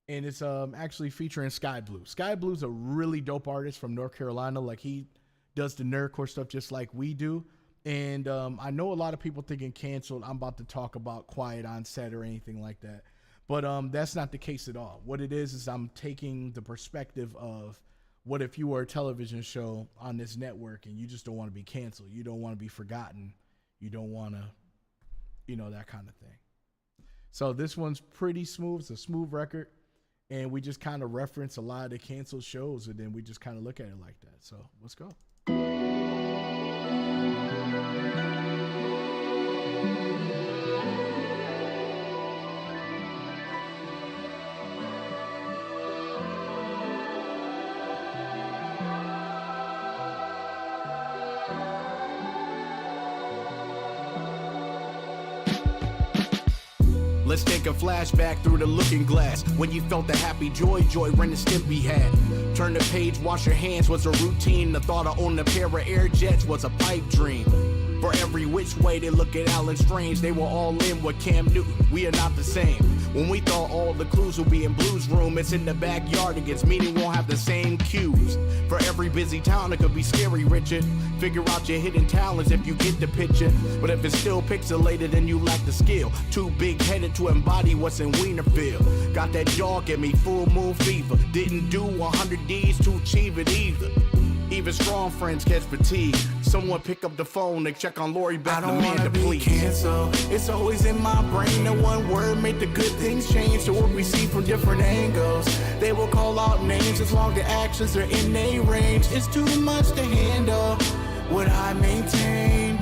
A: And it's actually featuring Sky Blue. Sky Blue's a really dope artist from North Carolina. Like, he does the nerdcore stuff just like we do. And I know a lot of people thinking Canceled, I'm about to talk about Quiet on Set or anything like that. But that's not the case at all. What it is I'm taking the perspective of what if you were a television show on this network and you just don't want to be canceled. You don't want to be forgotten. You don't want to, that kind of thing. So this one's pretty smooth. It's a smooth record. And we just kind of reference a lot of the canceled shows, and then we just kind of look at it like that. So let's go.
C: Let's take a flashback through the looking glass when you felt the happy joy Ren and Stimpy had. Turn the page, wash your hands was a routine. The thought of owning a pair of air jets was a pipe dream. For every which way they look at Alan Strange, they were all in with Cam Newton. We are not the same. When we thought all the clues would be in Blue's room, it's in the backyard against meaning won't have the same cues. For every busy town, it could be scary, Richard. Figure out your hidden talents if you get the picture. But if it's still pixelated, then you lack the skill. Too big-headed to embody what's in Wienerville. Got that jaw, give me full moon fever. Didn't do 100 D's to achieve it either. Even strong friends catch fatigue. Someone pick up the phone and check on Lori Beth, the man to please. Canceled. It's always in my brain. The one word made the good things change to what we see from different angles. They will call out names as long as the actions are in their range. It's too much to handle. Would I maintain?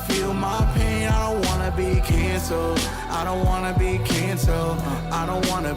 C: Feel my pain. I don't wanna be canceled. I don't wanna be canceled. I don't wanna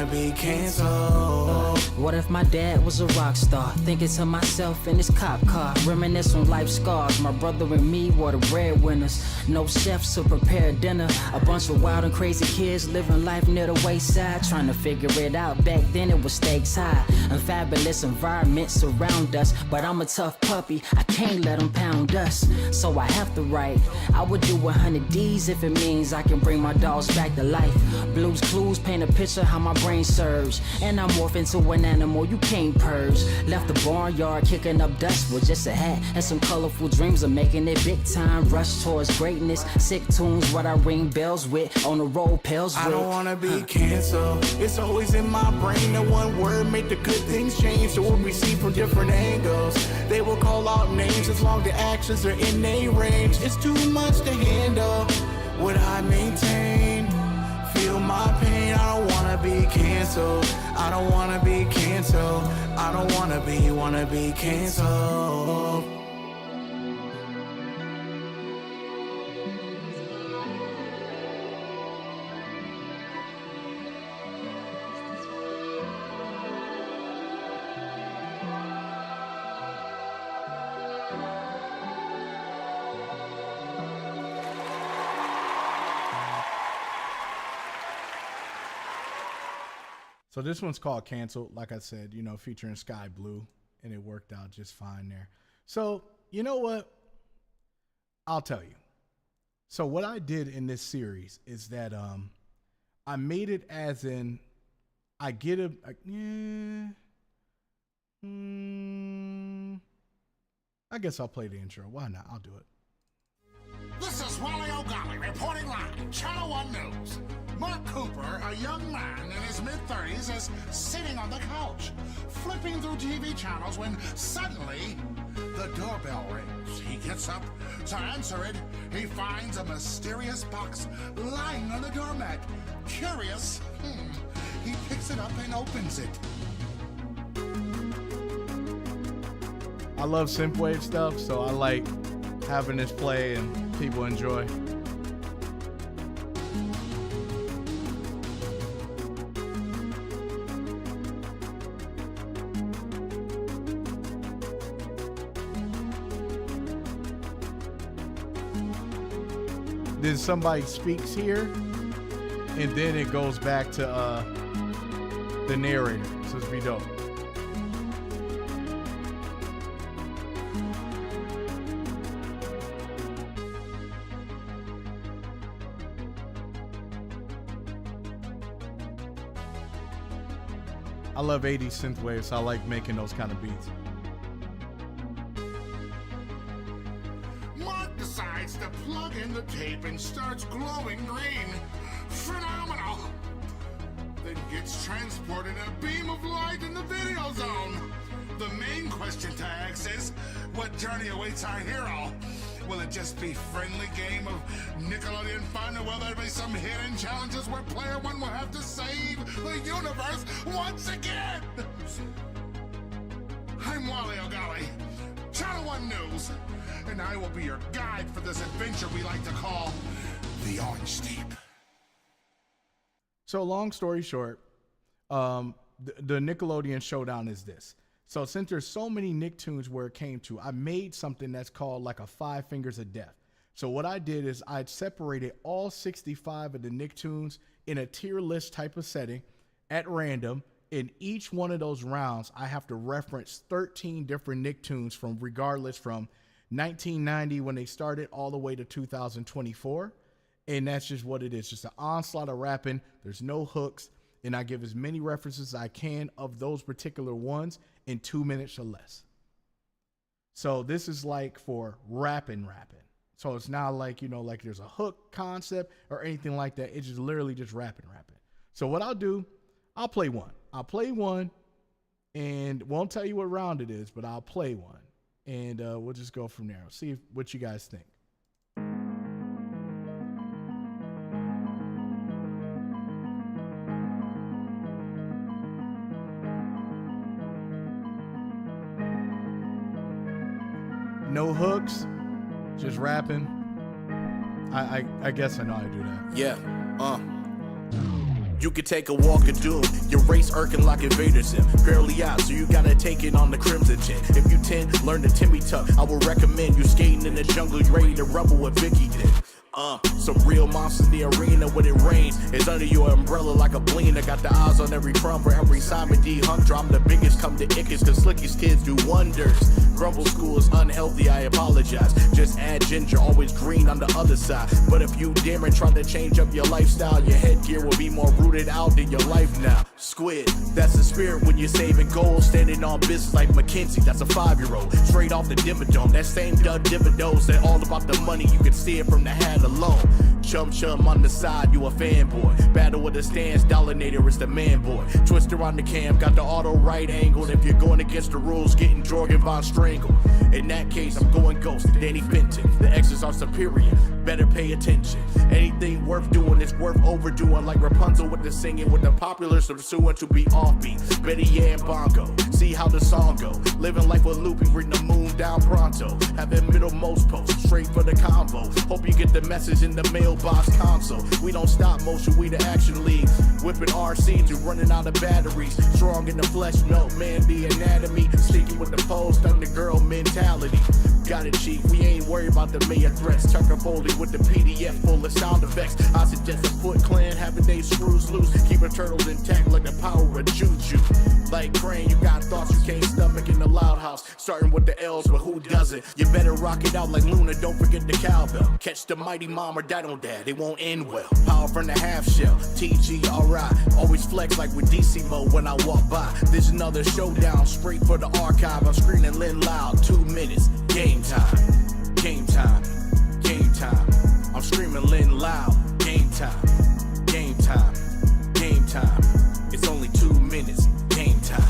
C: be canceled.
F: What if my dad was a rock star? Thinking to myself in his cop car, reminisce on life scars. My brother and me were the breadwinners. No chefs to prepare dinner. A bunch of wild and crazy kids living life near the wayside, trying to figure it out. Back then it was stakes high. A fabulous environment surround us, but I'm a tough puppy. I can't let them pound us, so I have to write. I would do 100 D's if it means I can bring my dogs back to life. Blues Clues paint a picture how my brain surge, and I morph into an animal you can't purge. Left the barnyard kicking up dust with just a hat and some colorful dreams of making it big time. Rush towards greatness, sick tunes what I ring bells with, on the road pills with.
C: I don't wanna be canceled. It's always in my brain. The one word made the good things change to what we see from different angles. They will call out names as long as the actions are in their range. It's too much to handle. Would I maintain? Feel my pain. I don't wanna be canceled. I don't wanna be canceled. I don't wanna be canceled.
A: So this one's called Canceled, like I said, you know, featuring Sky Blue, and it worked out just fine there. So, you know what? I'll tell you. So what I did in this series is that I made it as in I get I guess I'll play the intro. Why not? I'll do it.
G: This is Wally O'Galley reporting live, Channel 1 News. Mark Cooper, a young man in his mid-30s, is sitting on the couch, flipping through TV channels when suddenly the doorbell rings. He gets up to answer it. He finds a mysterious box lying on the doormat. Curious, he picks it up and opens it.
A: I love synthwave stuff, so I like having this play and people enjoy. Then somebody speaks here, and then it goes back to the narrator. So it's be dope. I love 80s synthwave, so I like making those kind of beats.
G: Mark decides to plug in the tape and starts glowing green. Phenomenal! Then gets transported a beam of light in the video zone. The main question to ask is, what journey awaits our hero? Will it just be friendly game of Nickelodeon fun, or will there be some hidden challenges where player one will have to save the universe once again? I'm Wally O'Galley, Channel 1 News, and I will be your guide for this adventure we like to call the Orange Tape.
A: So long story short, the Nickelodeon showdown is this. So since there's so many Nicktoons where it came to, I made something that's called like a 5 Fingers of Death. So what I did is I separated all 65 of the Nicktoons in a tier list type of setting at random. In each one of those rounds, I have to reference 13 different Nicktoons from 1990 when they started all the way to 2024. And that's just what it is. Just an onslaught of rapping. There's no hooks. And I give as many references as I can of those particular ones in 2 minutes or less. So this is like for rapping. So it's not like, like there's a hook concept or anything like that. It's just literally just rapping. So what I'll do, I'll play one and won't tell you what round it is, but I'll play one and we'll just go from there. See what you guys think. No hooks, just rapping. I guess I know how to do that.
B: Yeah, You could take a walk of doom. Your race irking like Invader Zim. Barely out, so you gotta take it on the Crimson Chin. If you 10, learn the Timmy Tuck. I would recommend you skating in the jungle, you ready to rumble with Vicky did. Some real monsters in the arena when it rains. It's under your umbrella like a bling. I got the eyes on every crumb for every Simon D. Hunter. I'm the biggest, come to Ickes, cause slickiest kids do wonders. Grumble school is unhealthy, I apologize. Just add ginger, always green on the other side. But if you daring try to change up your lifestyle, your headgear will be more rooted out than your life now. Squid, that's the spirit when you're saving gold. Standing on business like McKinsey, that's a 5-year-old. Straight off the Dimmadome, that same dud dividends. They're all about the money, you can see it from the hat alone. Chum on the side, you a fanboy. Battle with the stance, Dollinator is the man boy. Twister on the cam, got the auto right angle. And if you're going against the rules, getting Jorgen Von Strangle. In that case, I'm going ghost, Danny Fenton. The X's are superior, better pay attention. Anything worth doing is worth overdoing. Like Rapunzel with the singing, with the popular pursuing to be offbeat. Betty and Bongo, see how the song go. Living life with looping, bring the moon down pronto. Having middle most post, straight for the convo. Hope you get the message in the mailbox console. We don't stop motion, we the action league. Whipping RC to running out of batteries. Strong in the flesh, no man the anatomy. Sticking with the pose, thunder girl mentality. Got it, chief, we ain't worried about the mayor threats. Tucker Foley with the PDF full of sound effects. I suggest a Foot Clan having they screws loose. Keeping turtles intact like the power of Juju. Like Crane, you got thoughts you can't stomach in the loud house. Starting with the L's, but who doesn't? You better rock it out like Luna, don't forget the cowbell. Catch the mighty mom or dad on dad, they won't end well. Power from the half shell, TG, alright. Always flex like with DC mode when I walk by. This another showdown, straight for the archive. I'm screaming Lynn loud, 2 minutes. Game time, game time, game time. I'm screaming Lynn loud. Game time, game time, game time. It's only 2 minutes. Game time.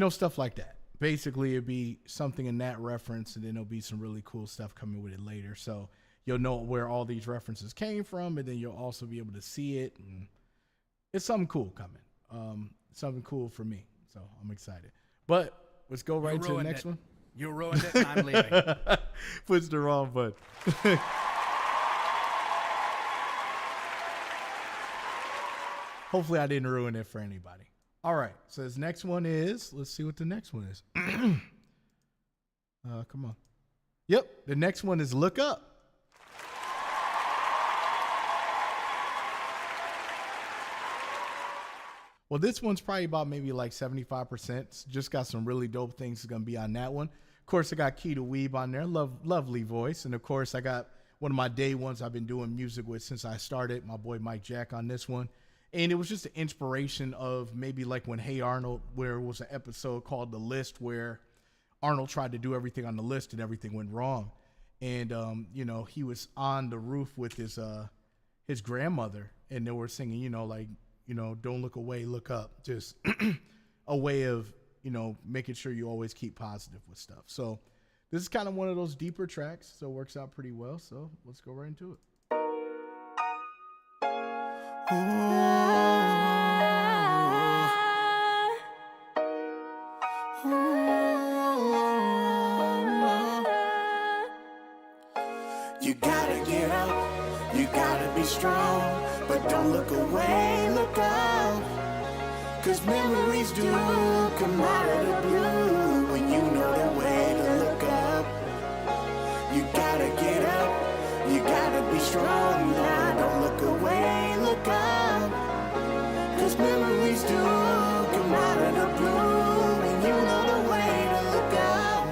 A: Stuff like that. Basically, it'd be something in that reference, and then there'll be some really cool stuff coming with it later. So you'll know where all these references came from, and then you'll also be able to see it. And it's something cool coming. Something cool for me. So I'm excited. But let's go right to the next one.
H: You ruined it, and I'm leaving.
A: Puts the wrong button. Hopefully I didn't ruin it for anybody. All right. So this next one is, let's see what the next one is. Come on. Yep. The next one is Look Up. Well, this one's probably about maybe like 75%. Just got some really dope things going to be on that one. Of course, I got Keita Weeb on there. Lovely voice. And of course, I got one of my day ones I've been doing music with since I started, my boy Mike Jack on this one. And it was just an inspiration of maybe like when Hey Arnold, where it was an episode called The List, where Arnold tried to do everything on the list and everything went wrong. And, he was on the roof with his grandmother, and they were singing, don't look away, look up. Just a way of you know, making sure you always keep positive with stuff. So this is kind of one of those deeper tracks, so it works out pretty well. So let's go right into it.
B: You gotta get up, you gotta be strong, but don't look away, look up. Cause memories do come out of the blue when you know the way to look up. You gotta get up, you gotta be strong now, don't look away, look up. Cause memories do come out of the blue when you know the way to look up.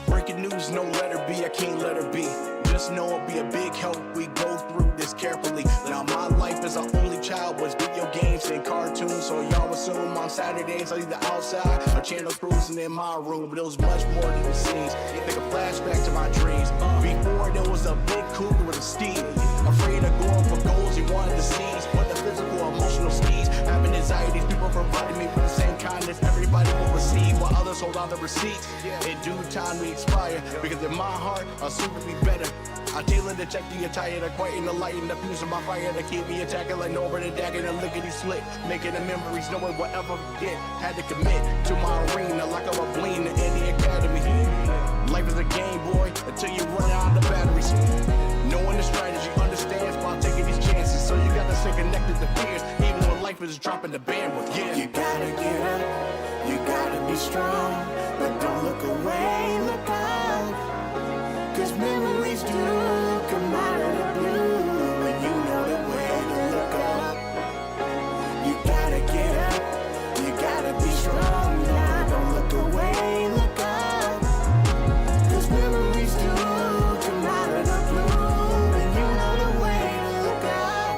B: Breaking news, no letter B, I can't let her be. Just know it'll be a big help, we go through this carefully. Now my life as an only child was video games and cartoons, so y'all assume on Saturdays I either outside or channel cruising in my room, but it was much more than the scenes. Like a flashback to my dreams. Before there was a big cougar with a steed, afraid of going for goals he wanted to seize, but the physical, emotional steeds, having anxieties, people provided me with the same kindness everybody will receive, while others hold on the receipts. In due time we expire, because in my heart I'll soon be better. I tailor to check the attire, the quiet and the light and the fuse of my fire to keep me attacking like Norbert and Dagger and lickety split, making the memories no one will ever forget. Had to commit to my arena like I'm a bling in the academy. Life is a game, boy, until you run out of the batteries. Knowing the strategy understands while taking these chances, so you gotta stay connected to fears, even when life is dropping the bandwidth. Yeah, you gotta get up, you gotta be strong, but don't look away, look up. Cause memories do come out of the blue when you know the way to look up. You gotta get up, you gotta be strong now, don't look away, look up. Cause memories do come out of the blue when you know the way to look up.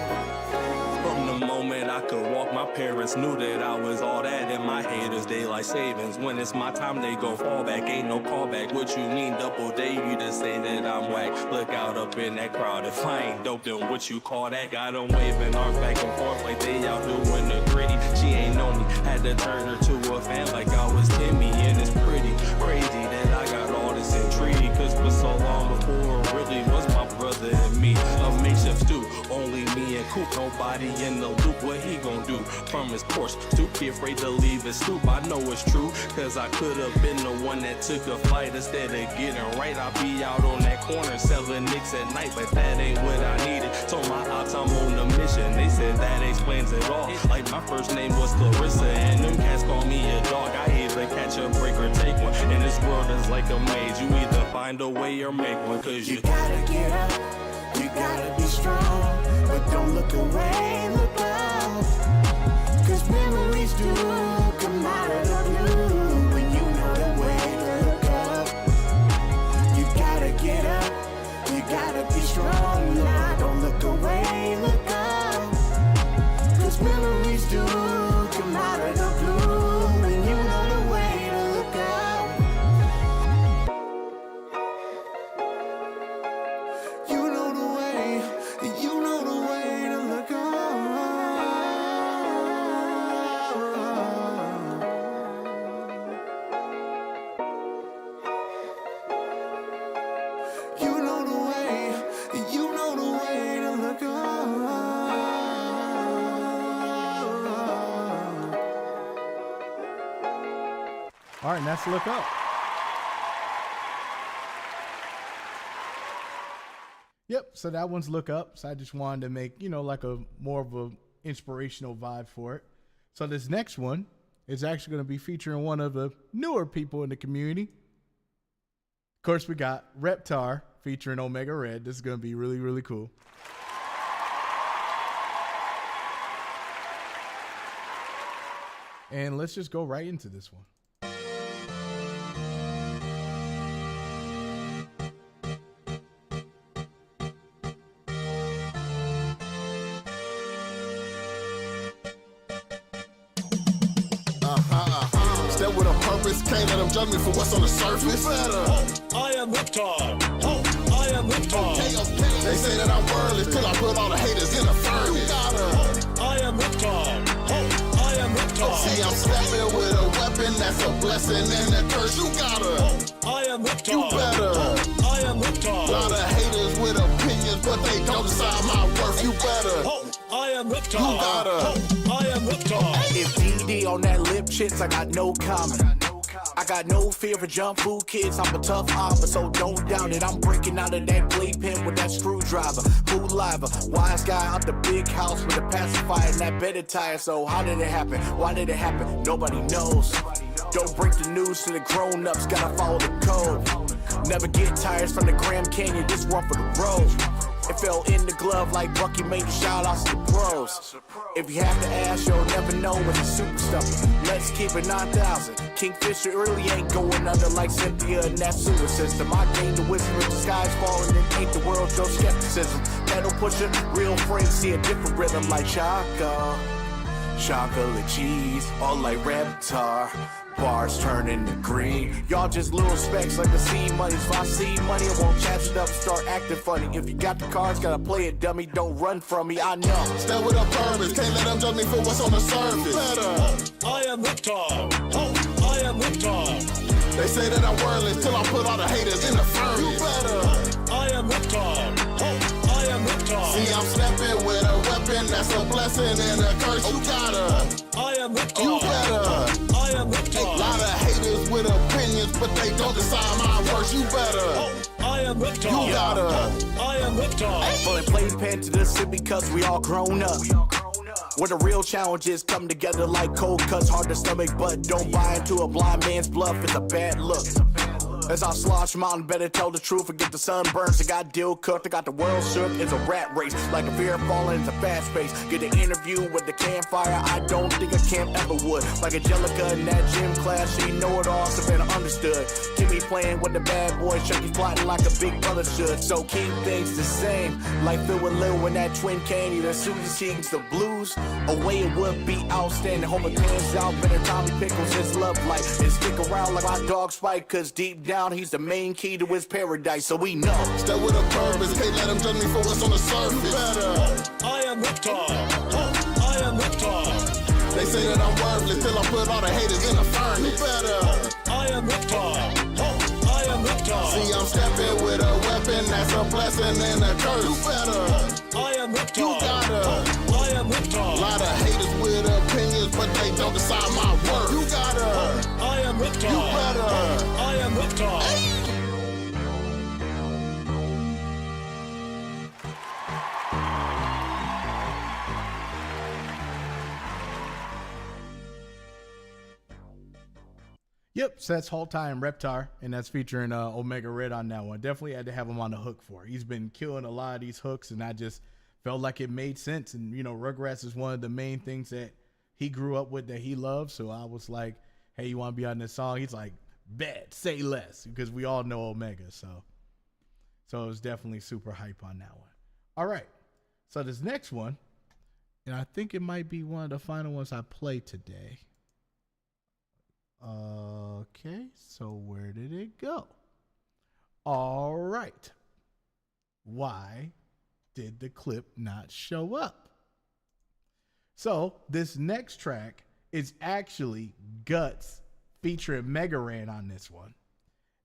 I: From the moment I could walk, my parents knew that I was all that. In my head is daylight savings. When it's my time, they go fall back. Ain't no callback. What you mean, double day? You to say that I'm whack. Look out up in that crowd. If I ain't dope, then what you call that? Got them waving arms back and forth like they out doing the gritty. She ain't know me. Had to turn her to a fan like I was Timmy. And it's pretty crazy that I got all this intrigue. Cause for so long before it really was my brother and me. A makeshift stew. Only me and Coop. Nobody in the loop. What he gon' do? From his porch. Stupid, afraid to leave his stoop. I know it's true. Cause I could have been the one that took a flight instead of getting right. I'll be out on that corner selling nicks at night, but that ain't what I needed. Told my ops I'm on a mission. They said that explains it all. Like my first name was Clarissa, and them cats call me a dog. I either catch a break or take one. And this world is like a maze. You either find a way or make one. Cause
B: you gotta get up, you gotta be strong, but don't look away, look up. Cause memories do come out of the blue when you know the way to look up. You gotta get up, you gotta be strong now, don't look away, look up. Cause memories do come out of the blue when you know the way to look up. You know the way, you know the way to look up. You know the way, you know the way to look up.
A: All right, and that's Look Up. Yep, so that one's Look Up. So I just wanted to make, you know, like a more of a inspirational vibe for it. So this next one is actually going to be featuring one of the newer people in the community. Of course, we got Reptar featuring Omega Red. This is going to be really, really cool. And let's just go right into this one.
J: Step with a purpose, can't let them judge me for what's on the surface.
K: I am Reptar. I am Reptar.
J: They say that I'm worthless till I put all the haters in the furnace.
K: I am Reptar. I am Reptar.
J: See, I'm stepping with a weapon weapon, that's a blessing and a curse. You gotta,
K: I am Riptide.
J: you better.
K: I am Riptide.
J: Lot of haters with opinions, but they don't decide my worth. You better.
K: I am Riptide.
J: You gotta.
K: I am Riptide.
B: If DD on that lip chits, I got no comment. I got no fear for junk food kids, I'm a tough hopper, so don't doubt it. I'm breaking out of that blade pen with that screwdriver. Food liver, wise guy out the big house with a pacifier and that bedded tire. So how did it happen? Why did it happen? Nobody knows. Don't break the news to the grown-ups, gotta follow the code. Never get tires from the Grand Canyon, just run for the road. It fell in the glove like Bucky made the shout-outs to the pros. If you have to ask, you'll never know it's a super stuffer. Let's keep it 9,000. Kingfisher really ain't going under like Cynthia in that sewer system. I gained the wisdom of the skies falling and ain't the world show skepticism. Pedal pusher, real friends see a different rhythm like chocolate cheese, all like Reptar. Bars turning to green. Y'all just little specks like the seed money. If I see money, I won't chat it up, start acting funny. If you got the cards, gotta play it, dummy. Don't run from me, I know.
J: Stay with a purpose, can't let them judge me for what's on the surface. Better.
K: I am Riptide. I am Riptide.
J: They say that I'm worthless till I put all the haters in the furnace. You better.
K: I am Riptide. I am Riptide.
J: See, I'm stepping with a weapon, that's a blessing and a curse. You gotta.
K: I am Riptide.
J: You better.
K: I am Riptide.
J: A lot of haters with opinions, but they don't decide my worth. You better.
K: I am Riptide.
J: You gotta.
K: I am Riptide.
B: Pulling playpen to the city because we all grown up. Where the real challenges come together like cold cuts, hard to stomach, but don't buy into a blind man's bluff, it's a bad look. As I slosh mountain, better tell the truth and get the sunburns. I got deal cooked, I got the world shook. It's a rat race, like a fear falling, it's a fast pace. Get an interview with the campfire, I don't think a camp ever would. Like Angelica in that gym class, she know it all, so better understood. Keep me playing with the bad boys, Chucky's plotting like a big brother should. So keep things the same, like Phil with Lil when that twin candy, the Susie sings the blues. Away it would be outstanding, hope it pans out, better Tommy Pickles, his love life. And stick around like my dog Spike, cause deep down, he's the main key to his paradise, so we know.
J: Stay with a purpose, can't let them judge me for what's on the surface. Better.
K: I am Riptide. I am Riptide.
J: They say that I'm worthless till I put all the haters in the furnace. Better.
K: I am Riptide. I am Riptide.
J: See, I'm stepping with a weapon, that's a blessing and a curse. You better.
K: I am Riptide.
J: You gotta.
K: I am Riptide.
J: A lot of haters with opinions, but they don't decide my worth. You gotta.
K: I am Riptide.
J: You better.
K: I am Riptide.
A: Yep, so that's Haltai and Reptar, and that's featuring Omega Red on that one. Definitely had to have him on the hook for it. He's been killing a lot of these hooks, and I just felt like it made sense. And, you know, Rugrats is one of the main things that he grew up with that he loves. So I was like, hey, you want to be on this song? He's like, bet, say less, because we all know Omega. So it was definitely super hype on that one. All right, so this next one, and I think it might be one of the final ones I play today. Okay, so where did it go? All right. Why did the clip not show up? So this next track is actually Guts featuring Mega Ran on this one.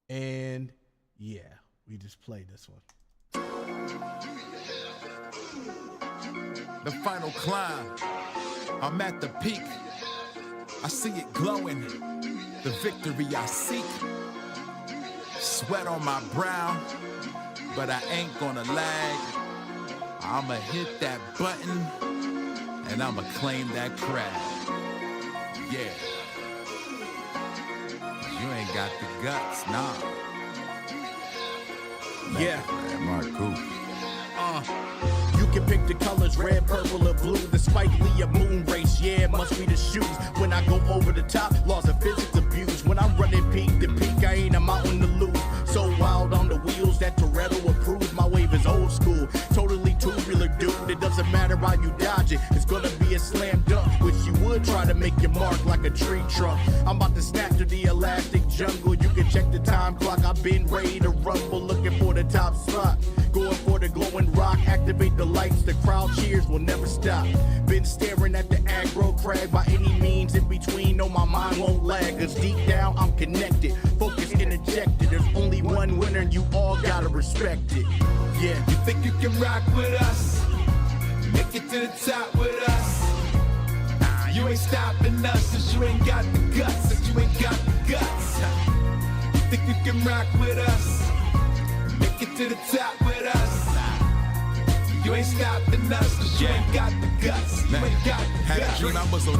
A: And yeah, we just played this one.
L: The final climb. I'm at the peak. I see it glowing, the victory I seek. Sweat on my brow, but I ain't gonna lag. I'ma hit that button, and I'ma claim that crowd. Yeah. You ain't got the guts, nah.
C: Yeah.
L: Mark Coop.
C: You can pick the colors, red, purple, or blue. The Spike Lee a moon race, yeah, it must be the shoes. When I go over the top, laws of physics abused. When I'm running peak to peak, I ain't a mountain to lose. So wild on the wheels that Toretto approves. My wave is old school, totally tubular, dude. It doesn't matter how you dodge it, it's gonna be a slam dunk. Which you would try to make your mark like a tree trunk. I'm about to snap to the elastic jungle. You can check the time clock. I've been ready to rumble, looking for the top spot. Going for the glowing rock, activate the lights, the crowd cheers will never stop. Been staring at the aggro crag by any means in between. No, my mind won't lag, cause deep down I'm connected, focused and ejected. There's only one winner and you all gotta respect it. Yeah,
L: You think you can rock with us? Make it to the top with us. Nah, you ain't stopping us, cause you ain't got the guts, cause you ain't got the guts. You think you can rock with us? Make it to the top with us. You ain't stopping us, cause you ain't got the guts. You ain't got the guts. Had a dream I was on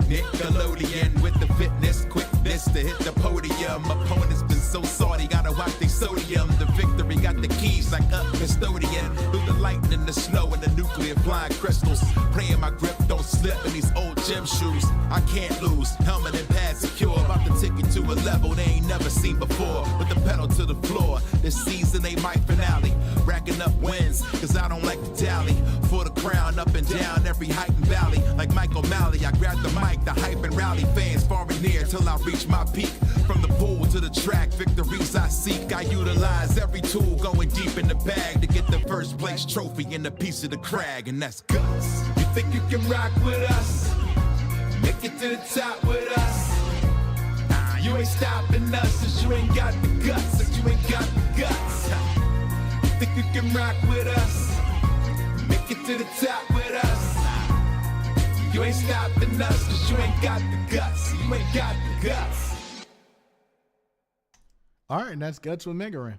L: Nickelodeon with the fitness, quickness to hit the podium. Opponents been so salty, gotta watch they sodium. The victory got the keys like a custodian. Through the lightning, the snow, and the nuclear flying crystals. Praying my grip don't slip in these old gym shoes. I can't lose, helmet and pad secure. About to take it to a level they ain't never seen before. With the pedal to the floor, this season ain't my finale. Racking up wins, cause I don't like to tally. For the crown, up and down, every height and valley. Like Michael Malley, I grab the mic, the hype and rally fans far and near till I reach my peak. From the pool to the track, victories I seek. I utilize every tool, going deep in the bag to get the first place trophy and a piece of the crag, and that's guts. You think you can rock with us? Make it to the top with us. Nah, you ain't stopping us, cause you ain't got the guts, cause you ain't got the guts. You think you can rock with us? Make it to the top with us. You ain't stopping us, cause you ain't got the guts. You ain't got the guts.
A: All right, and that's Guts with Mega Ran.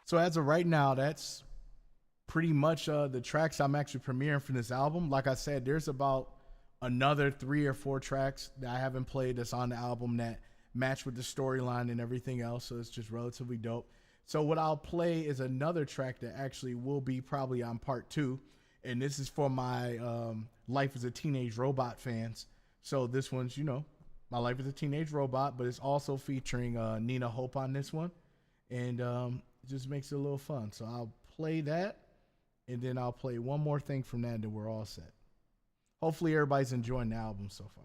A: So as of right now, that's pretty much the tracks I'm actually premiering for this album. Like I said, there's about another 3 or 4 tracks that I haven't played that's on the album that match with the storyline and everything else, so it's just relatively dope. So what I'll play is another track that actually will be probably on part 2, and this is for my Life as a Teenage Robot fans. So this one's, you know, My Life as a Teenage Robot, but it's also featuring Nina Hope on this one, and it just makes it a little fun. So I'll play that, and then I'll play one more thing from that, and then we're all set. Hopefully everybody's enjoying the album so far.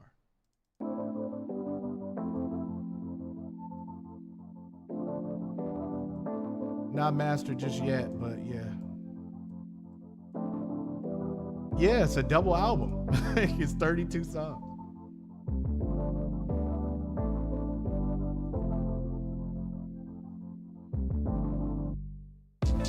A: Not mastered just yet, but yeah. Yeah, it's a double album. It's 32 songs.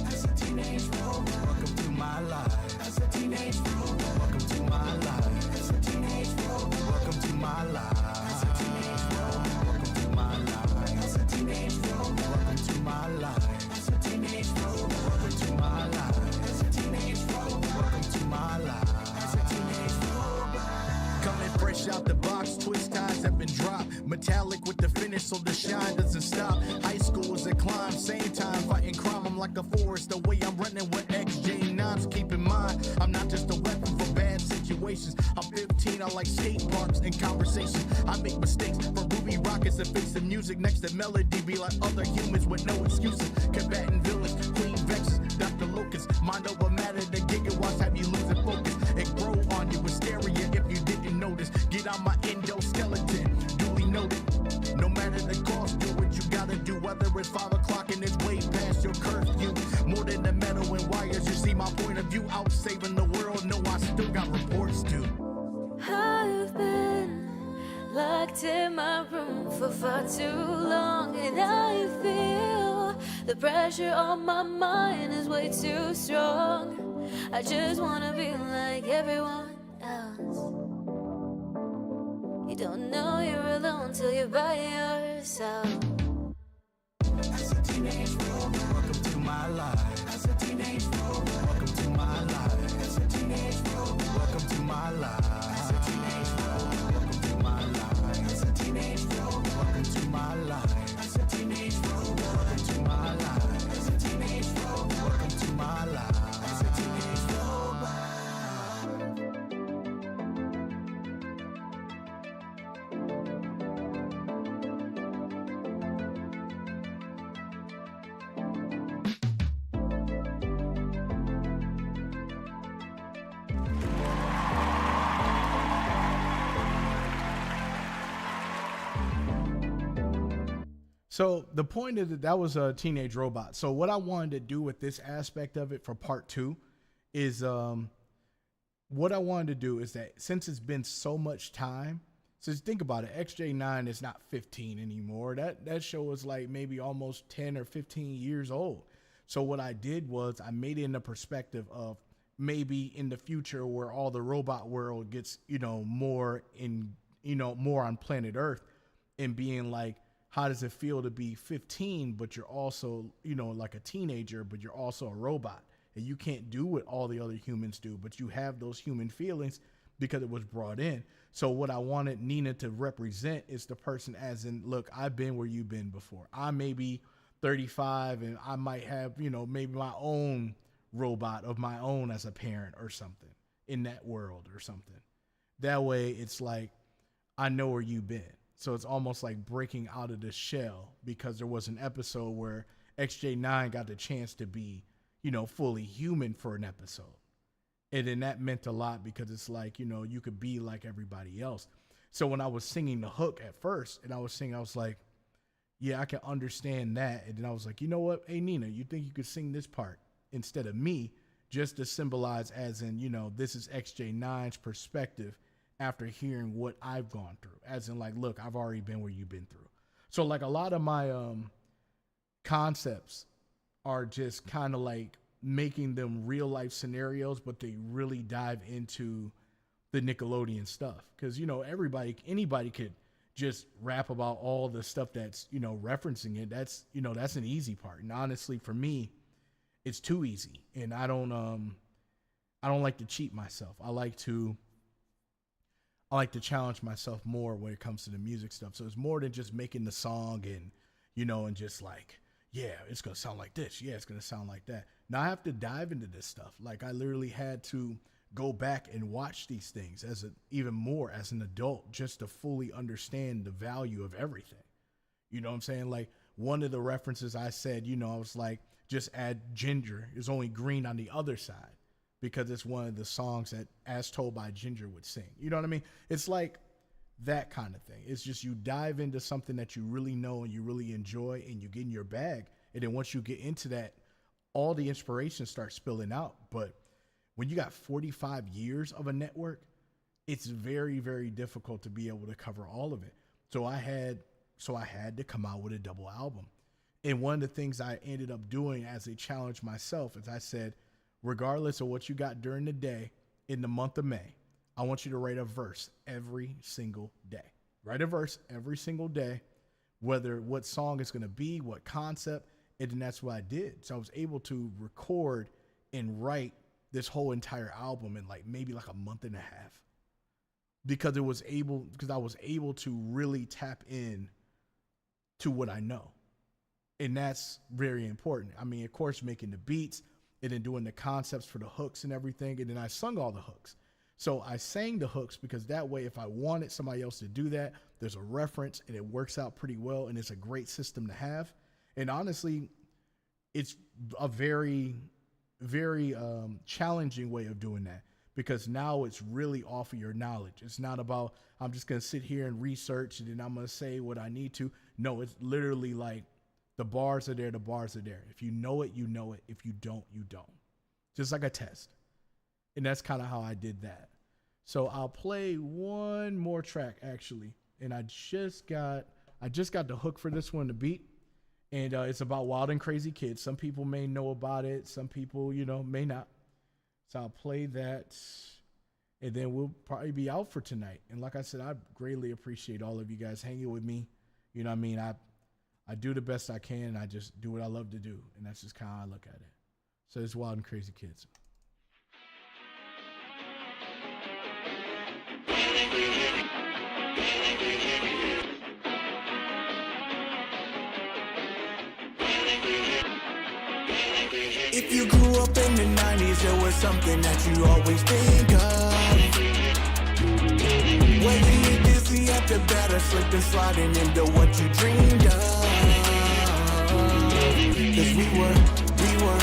B: As a teenage robot, welcome to my life. As a teenage robot, welcome to my life. As a teenage robot, welcome to my life. As a teenage robot, welcome to my life. As a teenage robot, welcome to my life. As a teenage robot, welcome to my life. As a teenage robot, welcome to my life. As a teenage robot.
C: Coming fresh out the box, twist ties have been dropped. Metallic with the finish so the shine doesn't stop. High school is a climb, same time fighting crime. I'm like a forest, the way I'm running with XJ9s. Keep in mind, I'm not just a weapon for bad situations. I'm 15, I like skate parks and conversations. I make mistakes for Ruby Rockets and face the music next to melody. Be like other humans with no excuses. Combating villains, Queen Vexes, Dr. Locust. Mind over matter, the gigawatts have you losing focus. It grow on you, hysteria if you didn't notice. Get on my endoskeleton, duly noted. No matter the cost, do what you gotta do. Whether it's 5 o'clock and it's way past your curfew. More than the metal and wires, you see my point of view. Out saving the world, no, I still got reports due.
M: I've been locked in my room for far too long, and I feel the pressure on my mind is way too strong. I just wanna be like everyone else. You don't know you're alone till you're by yourself.
B: As a teenage robot, welcome to my life. As a teenage robot, welcome to my life. As a teenage robot, welcome to my life. As a teenage robot, welcome to my life. As a teenage robot, welcome to my life. As a teenage robot, welcome to my life. As a teenage robot, welcome to my life. As a teenage robot.
A: So the point is that was a teenage robot. So what I wanted to do with this aspect of it for part 2 is what I wanted to do is that since it's been so much time, so think about it, XJ9 is not 15 anymore. That show was like maybe almost 10 or 15 years old. So what I did was I made it in the perspective of maybe in the future where all the robot world gets, more on planet Earth, and being like, how does it feel to be 15, but you're also, like a teenager, but you're also a robot, and you can't do what all the other humans do, but you have those human feelings because it was brought in. So what I wanted Nina to represent is the person as in, look, I've been where you've been before. I may be 35 and I might have, maybe my own robot of my own as a parent or something in that world or something. That way it's like, I know where you've been. So it's almost like breaking out of the shell, because there was an episode where XJ9 got the chance to be, fully human for an episode. And then that meant a lot because it's like, you could be like everybody else. So when I was singing the hook at first and I was like, yeah, I can understand that. And then I was like, you know what? Hey, Nina, you think you could sing this part instead of me, just to symbolize as in, this is XJ9's perspective after hearing what I've gone through, as in like, look, I've already been where you've been through. So like a lot of my concepts are just kind of like making them real life scenarios, but they really dive into the Nickelodeon stuff. Cause anybody could just rap about all the stuff that's, referencing it. That's an easy part. And honestly, for me, it's too easy. And I don't like to cheat myself. I like to challenge myself more when it comes to the music stuff. So it's more than just making the song and, and just like, yeah, it's going to sound like this. Yeah, it's going to sound like that. Now I have to dive into this stuff. Like I literally had to go back and watch these things even more as an adult, just to fully understand the value of everything. You know what I'm saying? Like one of the references I said, I was like, just add Ginger. It's only green on the other side, because it's one of the songs that As Told by Ginger would sing. You know what I mean? It's like that kind of thing. It's just you dive into something that you really know and you really enjoy and you get in your bag. And then once you get into that, all the inspiration starts spilling out. But when you got 45 years of a network, it's very, very difficult to be able to cover all of it. So I had to come out with a double album. And one of the things I ended up doing as a challenge myself is I said, regardless of what you got during the day, in the month of May, I want you to write a verse every single day. Write a verse every single day, whether what song it's going to be, what concept, and then that's what I did. So I was able to record and write this whole entire album in maybe a month and a half, because I was able to really tap in to what I know. And that's very important. I mean, of course, making the beats and then doing the concepts for the hooks and everything. And then I sung all the hooks. So I sang the hooks because that way, if I wanted somebody else to do that, there's a reference and it works out pretty well. And it's a great system to have. And honestly, it's a very, very challenging way of doing that, because now it's really off of your knowledge. It's not about, I'm just going to sit here and research and then I'm going to say what I need to. No, it's literally like, the bars are there, the bars are there. If you know it, you know it. If you don't, you don't. Just like a test. And that's kind of how I did that. So I'll play one more track, actually. And I just got the hook for this one, the beat. And it's about Wild and Crazy Kids. Some people may know about it. Some people, may not. So I'll play that. And then we'll probably be out for tonight. And like I said, I greatly appreciate all of you guys hanging with me. You know what I mean? I do the best I can, and I just do what I love to do, and that's just kind of how I look at it. So it's Wild and Crazy Kids.
B: If you grew up in the 90s, there was something that you always think of. Whether you're dizzy at the bed or slipping, sliding into what you dreamed of. Cause we were. Cause we were.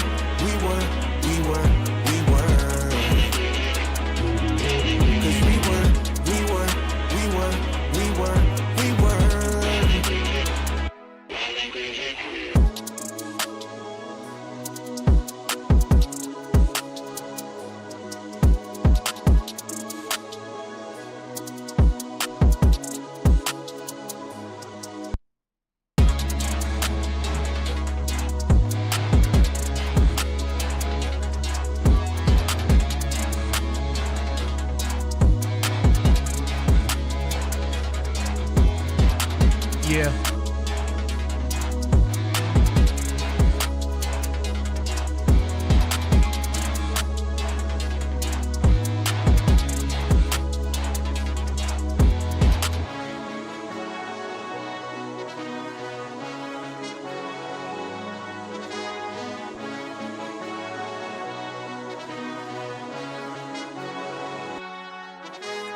A: Yeah.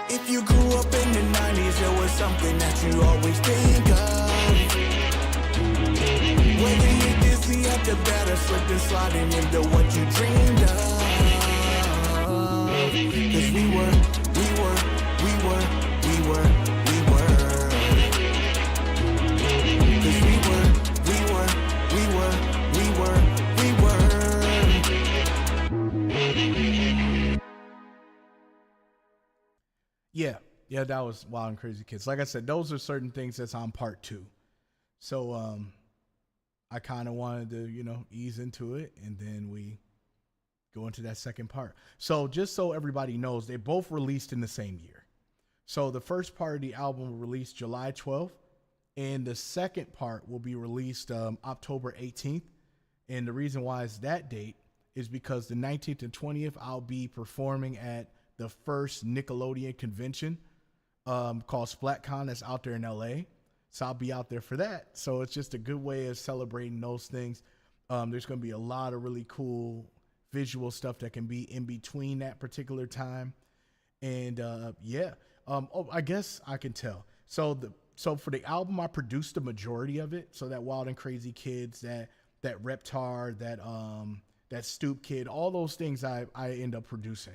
B: If you grew up in the 90s, there was something that you always think of. Whether you're dizzy at the bed or slipping, sliding into what you dreamed of. Cause we were. Cause we were.
A: Yeah, that was Wild and Crazy Kids. Like I said, those are certain things that's on part 2. So I kind of wanted to, ease into it, and then we go into that second part. So just so everybody knows, they both released in the same year. So the first part of the album will release July 12th, and the second part will be released October 18th. And the reason why it's that date is because the 19th and 20th, I'll be performing at the first Nickelodeon convention called SplatCon that's out there in LA. So I'll be out there for that. So it's just a good way of celebrating those things. There's going to be a lot of really cool visual stuff that can be in between that particular time. And I guess I can tell. So for the album, I produced the majority of it. So that Wild and Crazy Kids, that Reptar, that Stoop Kid, all those things I end up producing.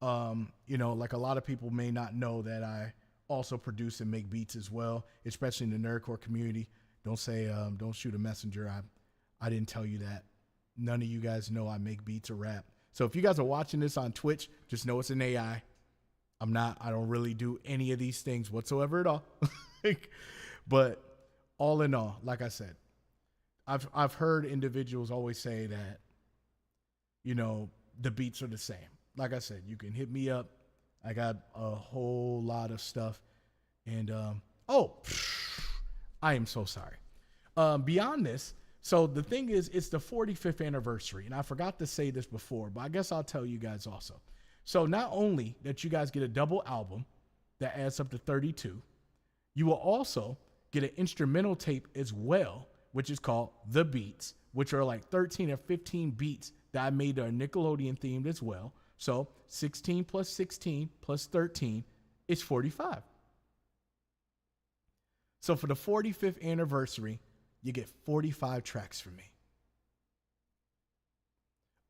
A: Like a lot of people may not know that I also produce and make beats as well, especially in the nerdcore community. Don't shoot a messenger. I didn't tell you that. None of you guys know I make beats or rap. So if you guys are watching this on Twitch, just know it's an AI. I don't really do any of these things whatsoever at all. But all in all, like I said, I've heard individuals always say that, the beats are the same. Like I said, you can hit me up. I got a whole lot of stuff. And, I am so sorry. Beyond this, so the thing is, it's the 45th anniversary. And I forgot to say this before, but I guess I'll tell you guys also. So not only that you guys get a double album that adds up to 32, you will also get an instrumental tape as well, which is called The Beats, which are like 13 or 15 beats that I made that are Nickelodeon themed as well. So 16 plus 16 plus 13 is 45. So for the 45th anniversary, you get 45 tracks from me.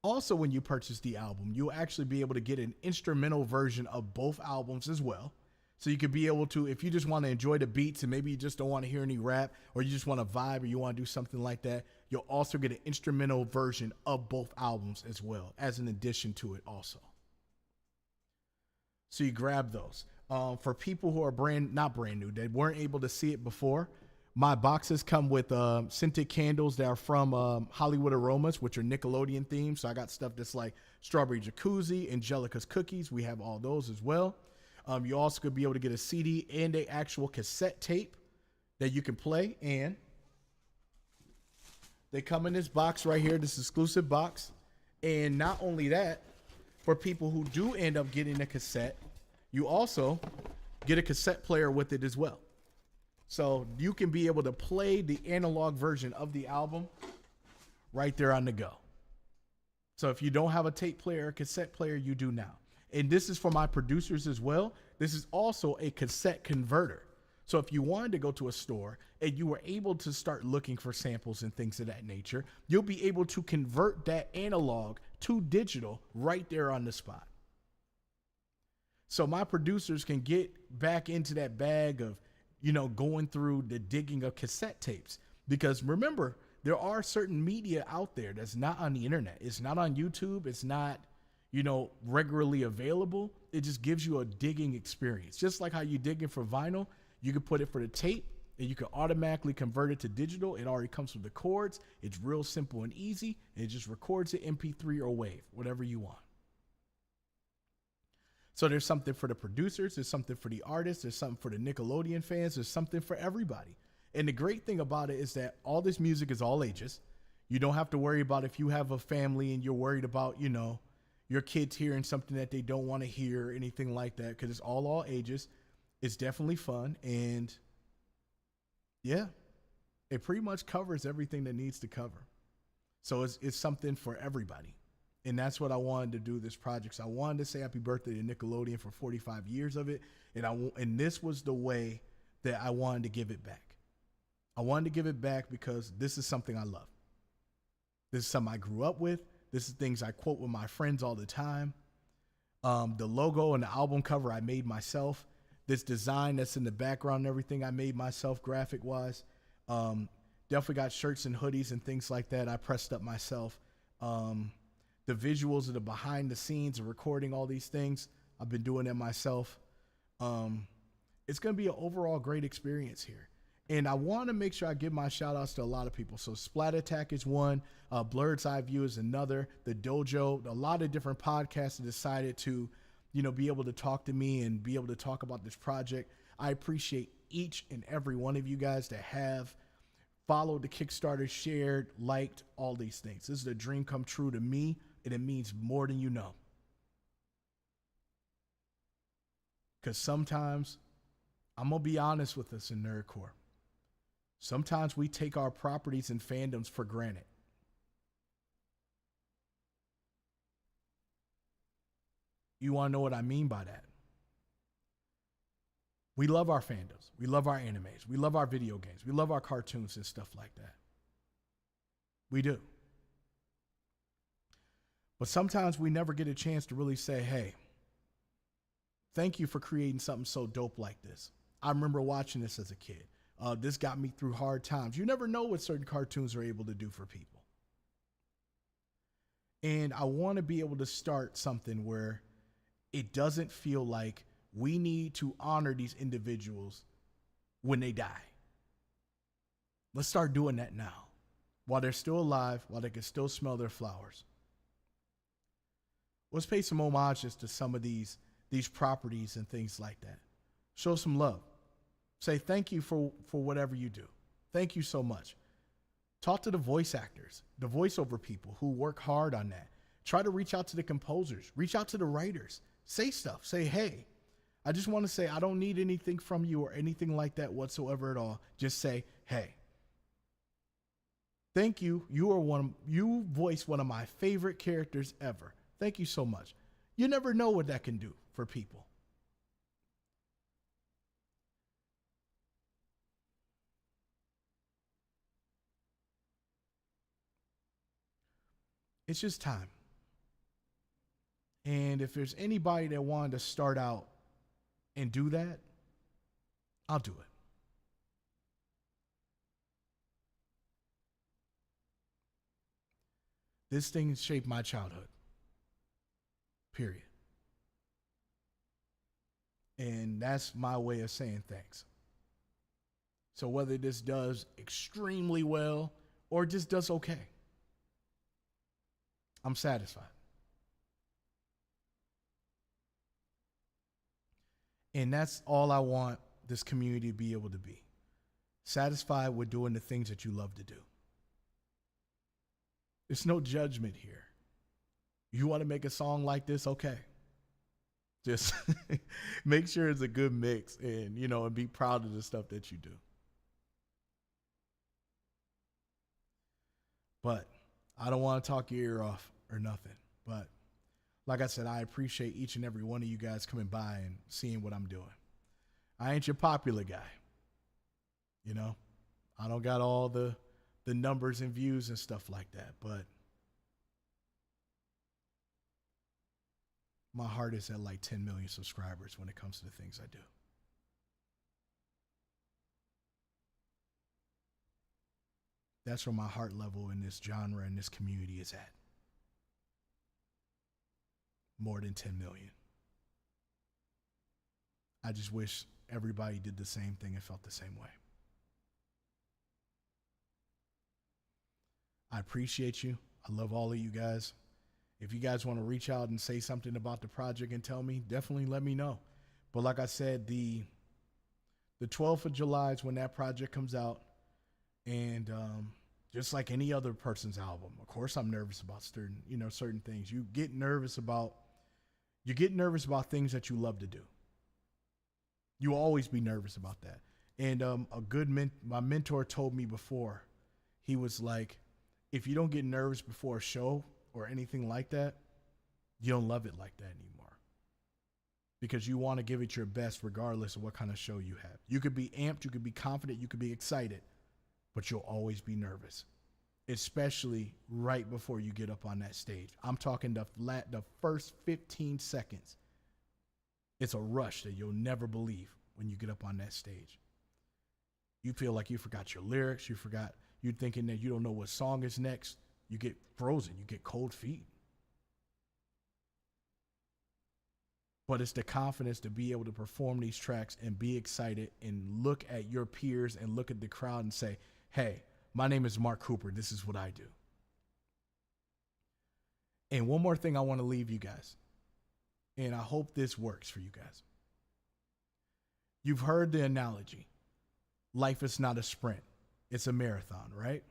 A: Also, when you purchase the album, you'll actually be able to get an instrumental version of both albums as well. So you could be able to, if you just want to enjoy the beats and maybe you just don't want to hear any rap, or you just want to vibe, or you want to do something like that, you'll also get an instrumental version of both albums as well, as an addition to it also. So you grab those. For people who are not brand new, that weren't able to see it before, my boxes come with scented candles that are from Hollywood Aromas, which are Nickelodeon themed. So I got stuff that's like Strawberry Jacuzzi, Angelica's Cookies. We have all those as well. You also could be able to get a CD and an actual cassette tape that you can play. And they come in this box right here, this exclusive box. And not only that, for people who do end up getting a cassette, you also get a cassette player with it as well. So you can be able to play the analog version of the album right there on the go. So if you don't have a tape player or cassette player, you do now. And this is for my producers as well. This is also a cassette converter. So if you wanted to go to a store and you were able to start looking for samples and things of that nature, you'll be able to convert that analog to digital right there on the spot. So my producers can get back into that bag of, going through the digging of cassette tapes. Because remember, there are certain media out there that's not on the internet. It's not on YouTube. It's not, regularly available. It just gives you a digging experience. Just like how you digging for vinyl, you can put it for the tape and you can automatically convert it to digital. It already comes with the chords. It's real simple and easy. And it just records it MP3 or WAV, whatever you want. So there's something for the producers, there's something for the artists, there's something for the Nickelodeon fans, there's something for everybody. And the great thing about it is that all this music is all ages. You don't have to worry about if you have a family and you're worried about, you know, your kids hearing something that they don't want to hear or anything like that, because it's all ages. It's definitely fun. And yeah, it pretty much covers everything that needs to cover. So it's something for everybody. And that's what I wanted to do this project. So I wanted to say happy birthday to Nickelodeon for 45 years of it. And this was the way that I wanted to give it back. I wanted to give it back because this is something I love. This is something I grew up with. This is things I quote with my friends all the time. The logo and the album cover I made myself. This design that's in the background and everything I made myself graphic wise. Definitely got shirts and hoodies and things like that I pressed up myself. The visuals of the behind the scenes of recording all these things, I've been doing it myself. It's going to be an overall great experience here. And I want to make sure I give my shout outs to a lot of people. So Splat Attack is one, Blurred's Eye View is another, The Dojo, a lot of different podcasts have decided to, you know, be able to talk to me and be able to talk about this project. I appreciate each and every one of you guys that have followed the Kickstarter, shared, liked, all these things. This is a dream come true to me, and it means more than you know. Because sometimes, I'm going to be honest with us in Nerdcore. Sometimes we take our properties and fandoms for granted. You want to know what I mean by that? We love our fandoms. We love our animes. We love our video games. We love our cartoons and stuff like that. We do. But sometimes we never get a chance to really say, hey, thank you for creating something so dope like this. I remember watching this as a kid. This got me through hard times. You never know what certain cartoons are able to do for people. And I want to be able to start something where it doesn't feel like we need to honor these individuals when they die. Let's start doing that now, while they're still alive, while they can still smell their flowers. Let's pay some homages to some of these properties and things like that. Show some love. Say thank you for whatever you do. Thank you so much. Talk to the voice actors, the voiceover people who work hard on that. Try to reach out to the composers, reach out to the writers. Say stuff. Say, hey, I just want to say I don't need anything from you or anything like that whatsoever at all. Just say, hey, thank you. You voiced one of my favorite characters ever. Thank you so much. You never know what that can do for people. It's just time. And if there's anybody that wanted to start out and do that, I'll do it. This thing shaped my childhood. Period. And that's my way of saying thanks. So whether this does extremely well or just does okay, I'm satisfied. And that's all I want this community to be able to be. Satisfied with doing the things that you love to do. There's no judgment here. You want to make a song like this? Okay. Just make sure it's a good mix and, you know, and be proud of the stuff that you do. But I don't want to talk your ear off or nothing. But like I said, I appreciate each and every one of you guys coming by and seeing what I'm doing. I ain't your popular guy. You know, I don't got all the numbers and views and stuff like that, but my heart is at like 10 million subscribers when it comes to the things I do. That's where my heart level in this genre and this community is at. More than 10 million. I just wish everybody did the same thing and felt the same way. I appreciate you. I love all of you guys. If you guys want to reach out and say something about the project and tell me, definitely let me know. But like I said, the The 12th of July is when that project comes out. And just like any other person's album, of course, I'm nervous about certain things. You get nervous about things that you love to do. You always be nervous about that. And my mentor told me before, he was like, if you don't get nervous before a show or anything like that, you don't love it like that anymore. Because you want to give it your best regardless of what kind of show you have. You could be amped, you could be confident, you could be excited, but you'll always be nervous, especially right before you get up on that stage. I'm talking the first 15 seconds. It's a rush that you'll never believe when you get up on that stage. You feel like you forgot your lyrics. You're thinking that you don't know what song is next. You get frozen. You get cold feet. But it's the confidence to be able to perform these tracks and be excited and look at your peers and look at the crowd and say, hey, my name is Mark Cooper. This is what I do. And one more thing I want to leave you guys. And I hope this works for you guys. You've heard the analogy. Life is not a sprint. It's a marathon, right?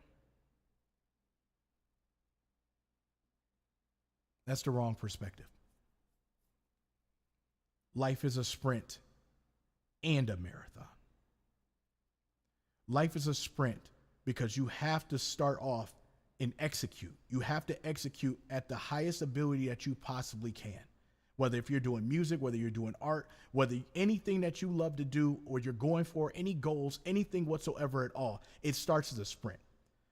A: That's the wrong perspective. Life is a sprint and a marathon. Life is a sprint because you have to start off and execute. You have to execute at the highest ability that you possibly can. Whether if you're doing music, whether you're doing art, whether anything that you love to do or you're going for, any goals, anything whatsoever at all, it starts as a sprint.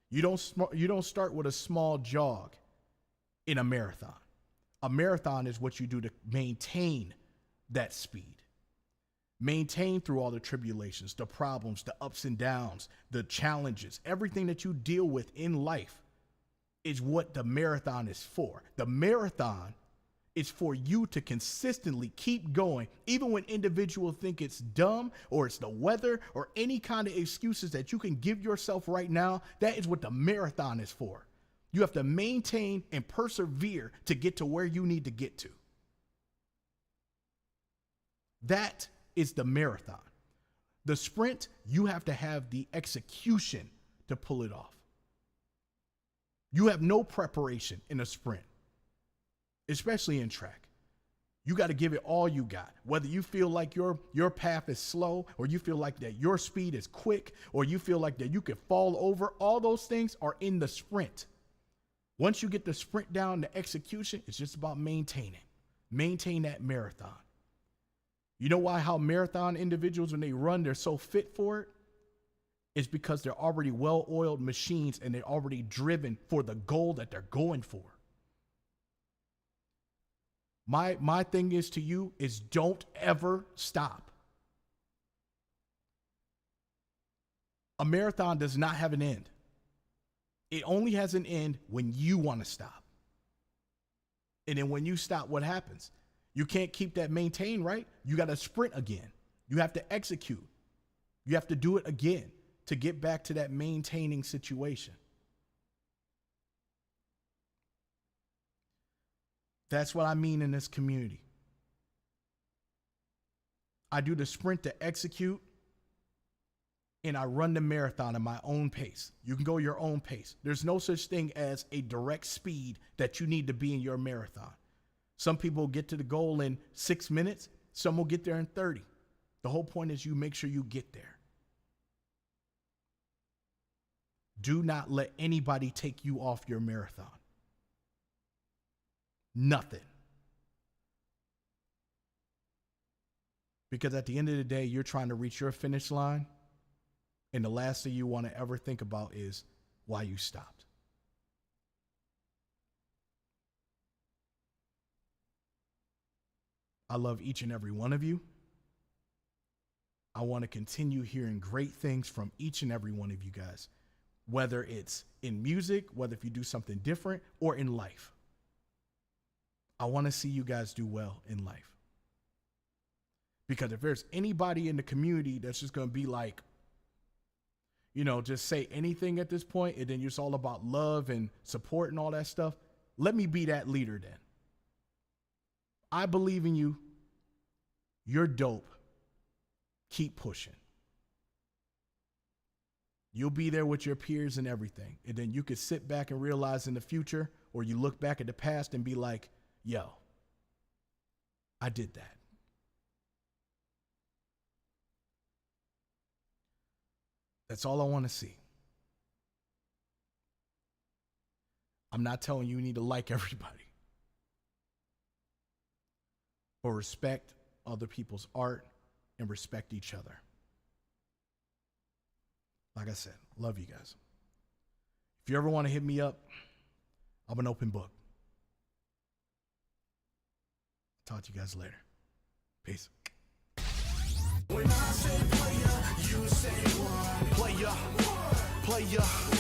A: You don't start with a small jog in a marathon. A marathon is what you do to maintain that speed. Maintain through all the tribulations, the problems, the ups and downs, the challenges, everything that you deal with in life is what the marathon is for. The marathon is for you to consistently keep going, even when individuals think it's dumb or it's the weather or any kind of excuses that you can give yourself right now. That is what the marathon is for. You have to maintain and persevere to get to where you need to get to. That is the marathon. The sprint, you have to have the execution to pull it off. You have no preparation in a sprint, especially in track. You got to give it all you got. Whether you feel like your path is slow or you feel like that your speed is quick or you feel like that you can fall over, all those things are in the sprint. Once you get the sprint down to execution, it's just about maintaining. Maintain that marathon. You know why how marathon individuals, when they run, they're so fit for it? It's because they're already well-oiled machines and they're already driven for the goal that they're going for. My thing is to you is don't ever stop. A marathon does not have an end. It only has an end when you want to stop. And then when you stop, what happens? You can't keep that maintained, right? You got to sprint again. You have to execute. You have to do it again to get back to that maintaining situation. That's what I mean in this community. I do the sprint to execute, and I run the marathon at my own pace. You can go your own pace. There's no such thing as a direct speed that you need to be in your marathon. Some people get to the goal in 6 minutes. Some will get there in 30. The whole point is you make sure you get there. Do not let anybody take you off your marathon. Nothing. Because at the end of the day, you're trying to reach your finish line, and the last thing you want to ever think about is why you stopped. I love each and every one of you. I want to continue hearing great things from each and every one of you guys, whether it's in music, whether if you do something different, or in life. I want to see you guys do well in life. Because if there's anybody in the community that's just going to be like, just say anything at this point, and then it's all about love and support and all that stuff, let me be that leader then. I believe in you. You're dope. Keep pushing. You'll be there with your peers and everything. And then you could sit back and realize in the future, or you look back at the past and be like, yo, I did that. That's all I want to see. I'm not telling you need to like everybody or respect other people's art and respect each other. Like I said, love you guys. If you ever want to hit me up, I'm an open book. Talk to you guys later. Peace.
B: When I say player, you say what? Player, player.